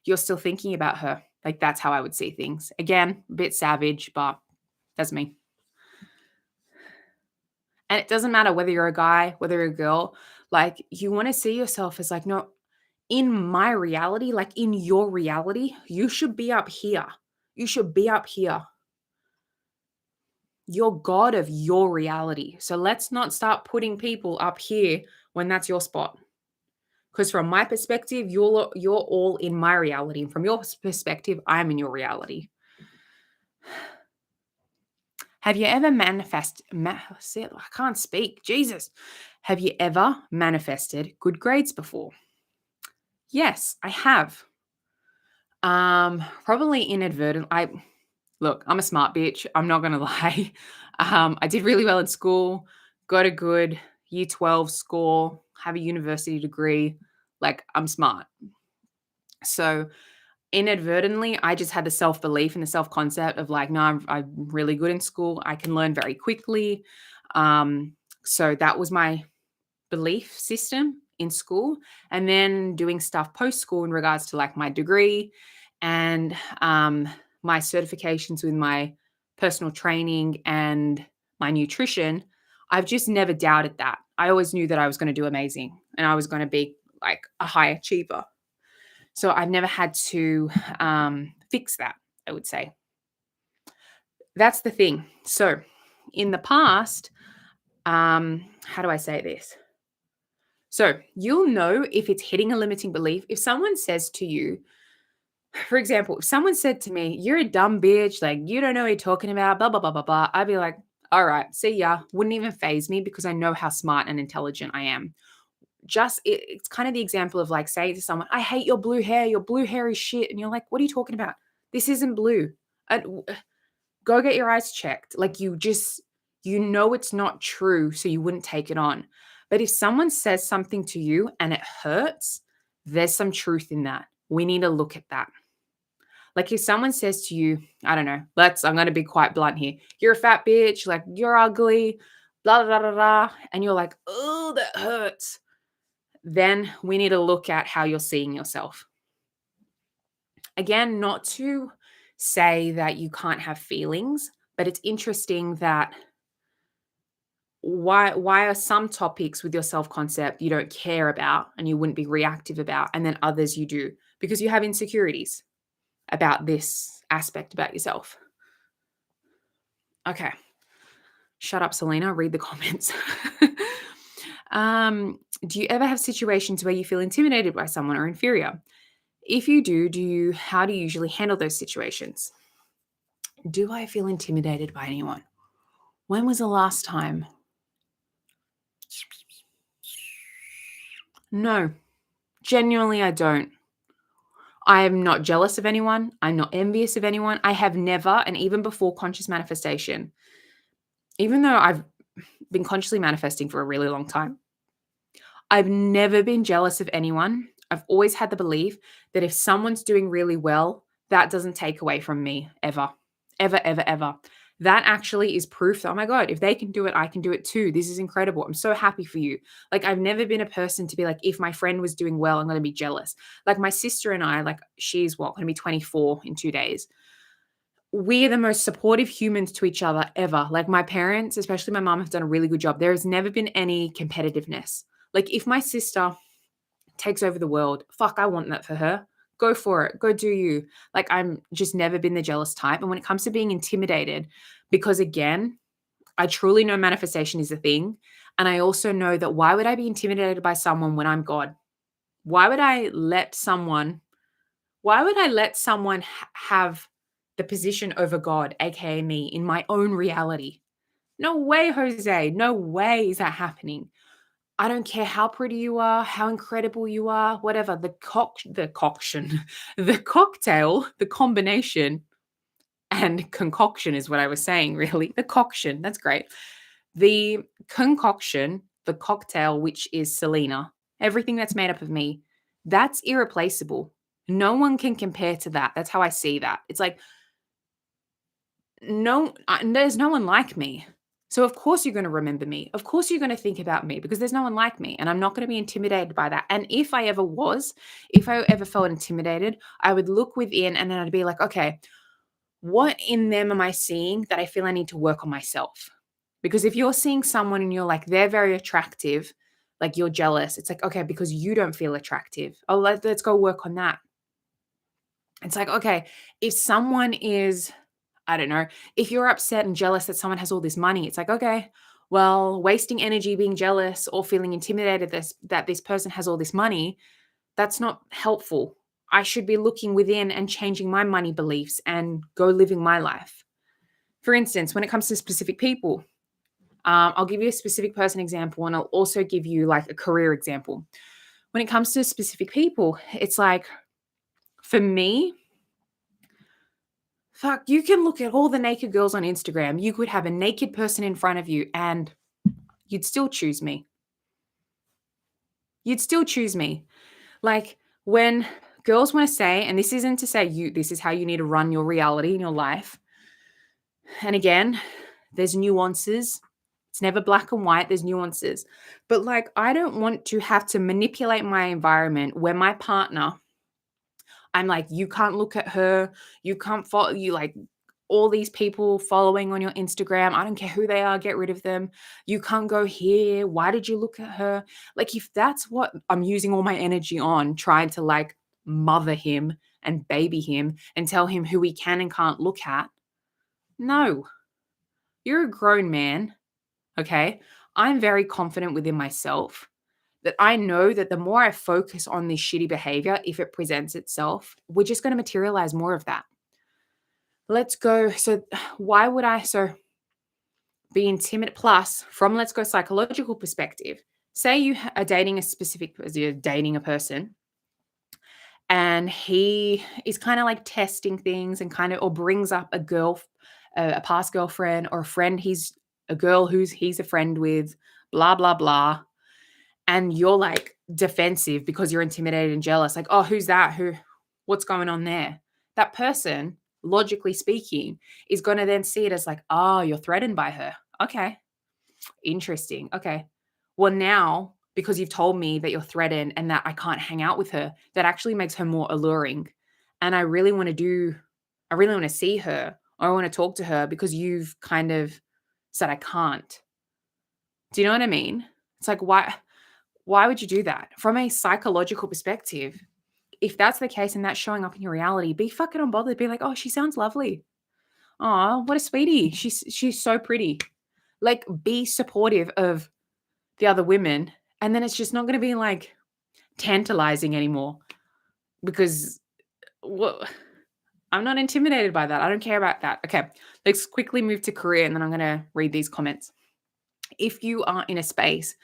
Speaker 1: you're still thinking about her. Like that's how I would see things. Again, a bit savage, but that's me. And it doesn't matter whether you're a guy, whether you're a girl, like you want to see yourself as like, no, in my reality, like in your reality, you should be up here. You should be up here. You're God of your reality. So let's not start putting people up here when that's your spot. Because from my perspective, you're all in my reality. And from your perspective, I'm in your reality. Have you ever I can't speak. Jesus. Have you ever manifested good grades before? Yes, I have. Probably inadvertent. Look, I'm a smart bitch. I'm not gonna lie. I did really well in school, got a good year 12 score, have a university degree. Like I'm smart. So inadvertently, I just had the self-belief and the self-concept of like, no, I'm really good in school. I can learn very quickly. So that was my belief system in school. And then doing stuff post school in regards to like my degree and my certifications with my personal training and my nutrition, I've just never doubted that. I always knew that I was going to do amazing and I was going to be like a high achiever. So I've never had to fix that, I would say. That's the thing. So in the past, how do I say this? So you'll know if it's hitting a limiting belief. If someone says to you, for example, if someone said to me, you're a dumb bitch, like you don't know what you're talking about, blah, blah, blah, blah, blah, I'd be like, all right, see ya. Wouldn't even phase me because I know how smart and intelligent I am. It's kind of the example of like saying to someone, I hate your blue hair is shit. And you're like, what are you talking about? This isn't blue. Go get your eyes checked. Like you know it's not true, so you wouldn't take it on. But if someone says something to you and it hurts, there's some truth in that. We need to look at that. Like if someone says to you, I don't know, I'm going to be quite blunt here. You're a fat bitch, like you're ugly, blah, blah, blah, blah. And you're like, oh, that hurts. Then we need to look at how you're seeing yourself. Again, not to say that you can't have feelings, but it's interesting that why are some topics with your self-concept you don't care about and you wouldn't be reactive about, and then others you do because you have insecurities about this aspect about yourself. Okay. Shut up, Selena. Read the comments. Do you ever have situations where you feel intimidated by someone or inferior? If you do, how do you usually handle those situations? Do I feel intimidated by anyone? When was the last time? No, genuinely, I don't. I am not jealous of anyone. I'm not envious of anyone. I have never, and even before conscious manifestation, even though I've been consciously manifesting for a really long time, I've never been jealous of anyone. I've always had the belief that if someone's doing really well, that doesn't take away from me ever, ever, ever, ever. That actually is proof that, oh my God, if they can do it, I can do it too. This is incredible. I'm so happy for you. Like, I've never been a person to be like, if my friend was doing well, I'm going to be jealous. Like, my sister and I, like, she's going to be 24 in 2 days. We're the most supportive humans to each other ever. Like, my parents, especially my mom, have done a really good job. There has never been any competitiveness. Like, if my sister takes over the world, fuck, I want that for her. Go for it. Go do you. Like, I'm just never been the jealous type. And when it comes to being intimidated, because again, I truly know manifestation is a thing. And I also know that why would I be intimidated by someone when I'm God? Why would I let someone have the position over God, aka me, in my own reality? No way, Jose. No way is that happening. I don't care how pretty you are, how incredible you are, whatever. The cocktail, the combination, and concoction is what I was saying, really. The coction, that's great. The concoction, the cocktail, which is Selena, everything that's made up of me, that's irreplaceable. No one can compare to that. That's how I see that. It's like, there's no one like me. So of course you're going to remember me. Of course you're going to think about me because there's no one like me, and I'm not going to be intimidated by that. And if I ever felt intimidated, I would look within and then I'd be like, okay, what in them am I seeing that I feel I need to work on myself? Because if you're seeing someone and you're like, they're very attractive, like you're jealous, it's like, okay, because you don't feel attractive. Oh, let's go work on that. It's like, okay, if someone is, I don't know, if you're upset and jealous that someone has all this money, it's like, okay, well, wasting energy being jealous or feeling intimidated that this person has all this money, that's not helpful. I should be looking within and changing my money beliefs and go living my life. For instance, when it comes to specific people, I'll give you a specific person example and I'll also give you like a career example. When it comes to specific people, it's like, for me, fuck, you can look at all the naked girls on Instagram. You could have a naked person in front of you and you'd still choose me. You'd still choose me. Like when girls want to say, and this isn't to say this is how you need to run your reality in your life. And again, there's nuances. It's never black and white, there's nuances. But like, I don't want to have to manipulate my environment where my partner, I'm like, you can't look at her, you can't follow, you like all these people following on your Instagram. I don't care who they are, get rid of them. You can't go here. Why did you look at her? Like, if that's what I'm using all my energy on, trying to like mother him and baby him and tell him who he can and can't look at, no, you're a grown man. Okay. I'm very confident within myself that I know that the more I focus on this shitty behavior, if it presents itself, we're just going to materialize more of that. Let's go. So, why would I be intimidated? Plus, from let's go psychological perspective, say you are dating you're dating a person and he is kind of like testing things and kind of, or brings up a past girlfriend or a friend, a girl he's a friend with, blah, blah, blah. And you're like defensive because you're intimidated and jealous, like, oh, who's that? What's going on there? That person, logically speaking, is going to then see it as like, oh, you're threatened by her. Okay, interesting. Okay. Well, now, because you've told me that you're threatened and that I can't hang out with her, that actually makes her more alluring. And I really want to see her or I want to talk to her because you've kind of said I can't. Do you know what I mean? It's like, why would you do that? From a psychological perspective, if that's the case and that's showing up in your reality, be fucking unbothered. Be like, oh, she sounds lovely. Oh, what a sweetie. She's so pretty. Like, be supportive of the other women. And then it's just not going to be like tantalizing anymore because what I'm not intimidated by that. I don't care about that. Okay, let's quickly move to career and then I'm going to read these comments. If you are in a space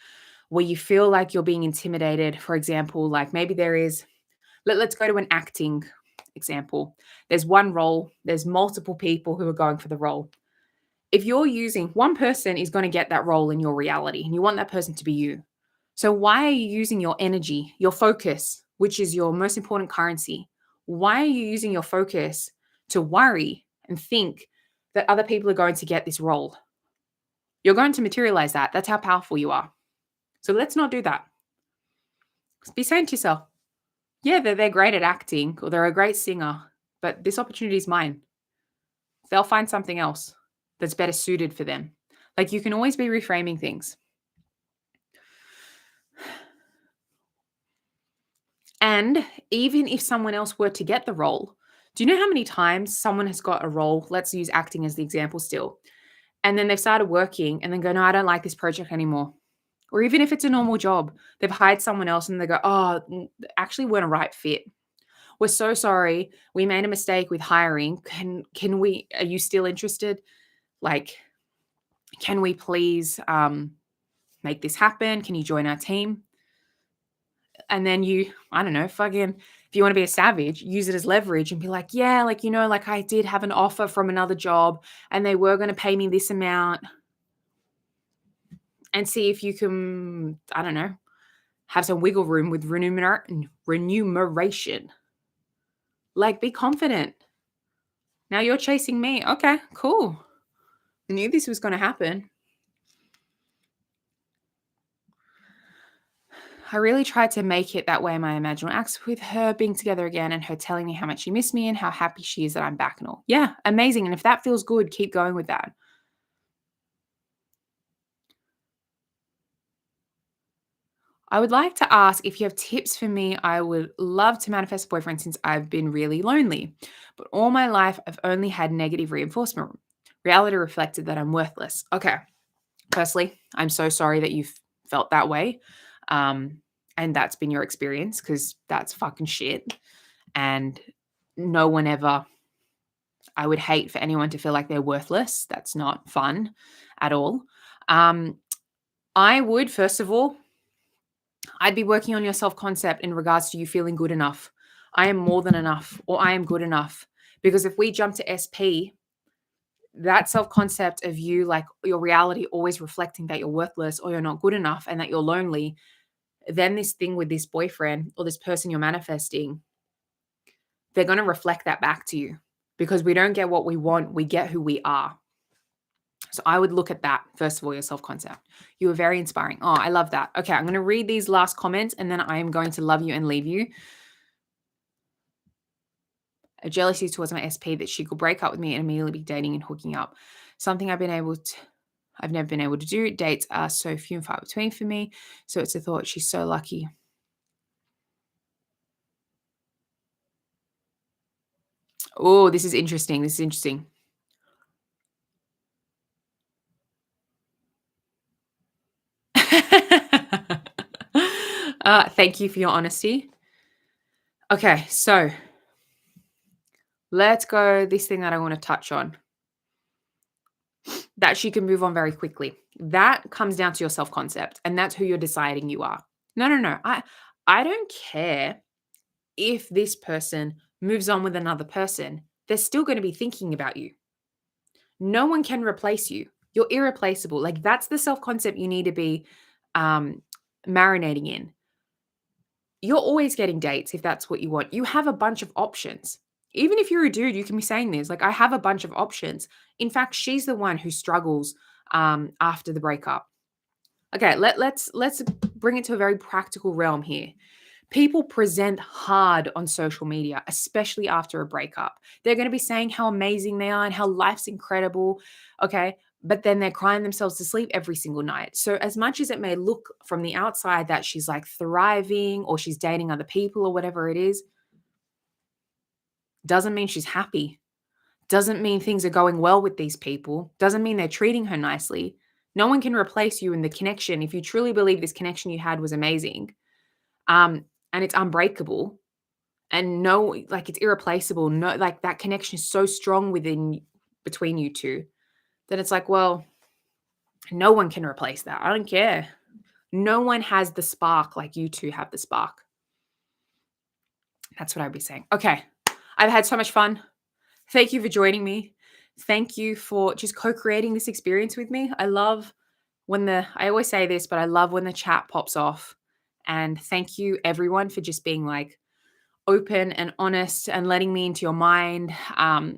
Speaker 1: where you feel like you're being intimidated, for example, like maybe there is, let's go to an acting example. There's one role, there's multiple people who are going for the role. If you're using one person is going to get that role in your reality and you want that person to be you. So why are you using your energy, your focus, which is your most important currency? Why are you using your focus to worry and think that other people are going to get this role? You're going to materialize that. That's how powerful you are. So let's not do that. Be saying to yourself, yeah, they're great at acting or they're a great singer, but this opportunity is mine. They'll find something else that's better suited for them. Like, you can always be reframing things. And even if someone else were to get the role, do you know how many times someone has got a role? Let's use acting as the example still. And then they've started working and then go, no, I don't like this project anymore. Or even if it's a normal job, they've hired someone else and they go, oh, actually weren't a right fit. We're so sorry. We made a mistake with hiring. Are you still interested? Like, can we please make this happen? Can you join our team? And then I don't know, fucking, if you want to be a savage, use it as leverage and be like, yeah, like, like I did have an offer from another job and they were going to pay me this amount, and see if you can, I don't know, have some wiggle room with remuneration. Like, be confident. Now you're chasing me. Okay, cool. I knew this was going to happen. I really tried to make it that way in my imaginal acts with her being together again and her telling me how much she missed me and how happy she is that I'm back and all. Yeah, amazing. And if that feels good, keep going with that. I would like to ask if you have tips for me. I would love to manifest a boyfriend since I've been really lonely. But all my life, I've only had negative reinforcement. Reality reflected that I'm worthless. Okay. Firstly, I'm so sorry that you've felt that way. Um, and that's been your experience because that's fucking shit. And no one ever, I would hate for anyone to feel like they're worthless. That's not fun at all. Um, I would, first of all, I'd be working on your self concept in regards to you feeling good enough. I am more than enough, or I am good enough. Because if we jump to SP, that self concept of you, like your reality always reflecting that you're worthless or you're not good enough and that you're lonely, then this thing with this boyfriend or this person you're manifesting, they're going to reflect that back to you because we don't get what we want, we get who we are. So I would look at that, first of all, your self concept. You were very inspiring. Oh, I love that. Okay, I'm going to read these last comments and then I am going to love you and leave you. A jealousy towards my SP that she could break up with me and immediately be dating and hooking up. Something I've never been able to do. Dates are so few and far between for me. So it's a thought. She's so lucky. Oh, this is interesting. This is interesting. Thank you for your honesty. Okay, so let's go this thing that I want to touch on. That she can move on very quickly. That comes down to your self-concept, and that's who you're deciding you are. No. I don't care if this person moves on with another person. They're still going to be thinking about you. No one can replace you. You're irreplaceable. Like that's the self-concept you need to be marinating in. You're always getting dates if that's what you want. You have a bunch of options. Even if you're a dude, you can be saying this, like, I have a bunch of options. In fact, she's the one who struggles after the breakup. Okay, let's bring it to a very practical realm here. People present hard on social media, especially after a breakup. They're going to be saying how amazing they are and how life's incredible. Okay. But then they're crying themselves to sleep every single night. So, as much as it may look from the outside that she's like thriving or she's dating other people or whatever it is, doesn't mean she's happy. Doesn't mean things are going well with these people. Doesn't mean they're treating her nicely. No one can replace you in the connection. If you truly believe this connection you had was amazing, and it's unbreakable, and no, like it's irreplaceable. No, like that connection is so strong between you two that it's like, well, no one can replace that. I don't care. No one has the spark like you two have the spark. That's what I'd be saying. Okay. I've had so much fun. Thank you for joining me. Thank you for just co-creating this experience with me. I love I always say this, but I love when the chat pops off. And thank you everyone for just being like open and honest and letting me into your mind.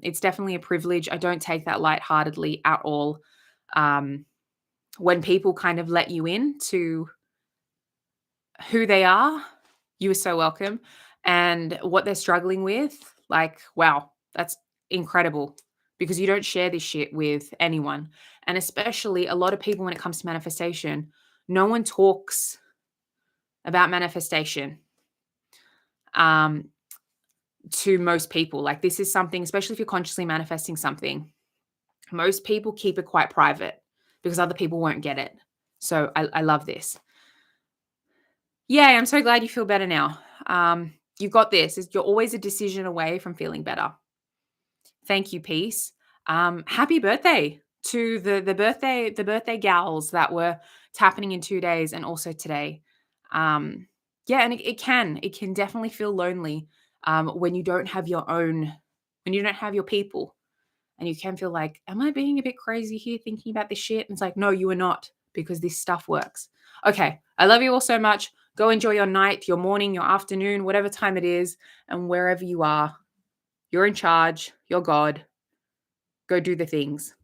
Speaker 1: It's definitely a privilege. I don't take that lightheartedly at all. When people kind of let you in to who they are, you are so welcome. And what they're struggling with, like, wow, that's incredible because you don't share this shit with anyone. And especially a lot of people when it comes to manifestation, no one talks about manifestation to most people. Like this is something, especially if you're consciously manifesting something, most people keep it quite private because other people won't get it. So I love this. Yay, I'm so glad you feel better now. You've got this. You're always a decision away from feeling better. Thank you, peace. Happy birthday to the birthday gals that were happening in 2 days and also today. Yeah, and it can definitely feel lonely when you don't have when you don't have your people, and you can feel like, am I being a bit crazy here thinking about this shit? And it's like, no, you are not, because this stuff works. Okay, I love you all so much. Go enjoy your night, your morning, your afternoon, whatever time it is, and wherever you are. You're in charge. You're God. Go do the things.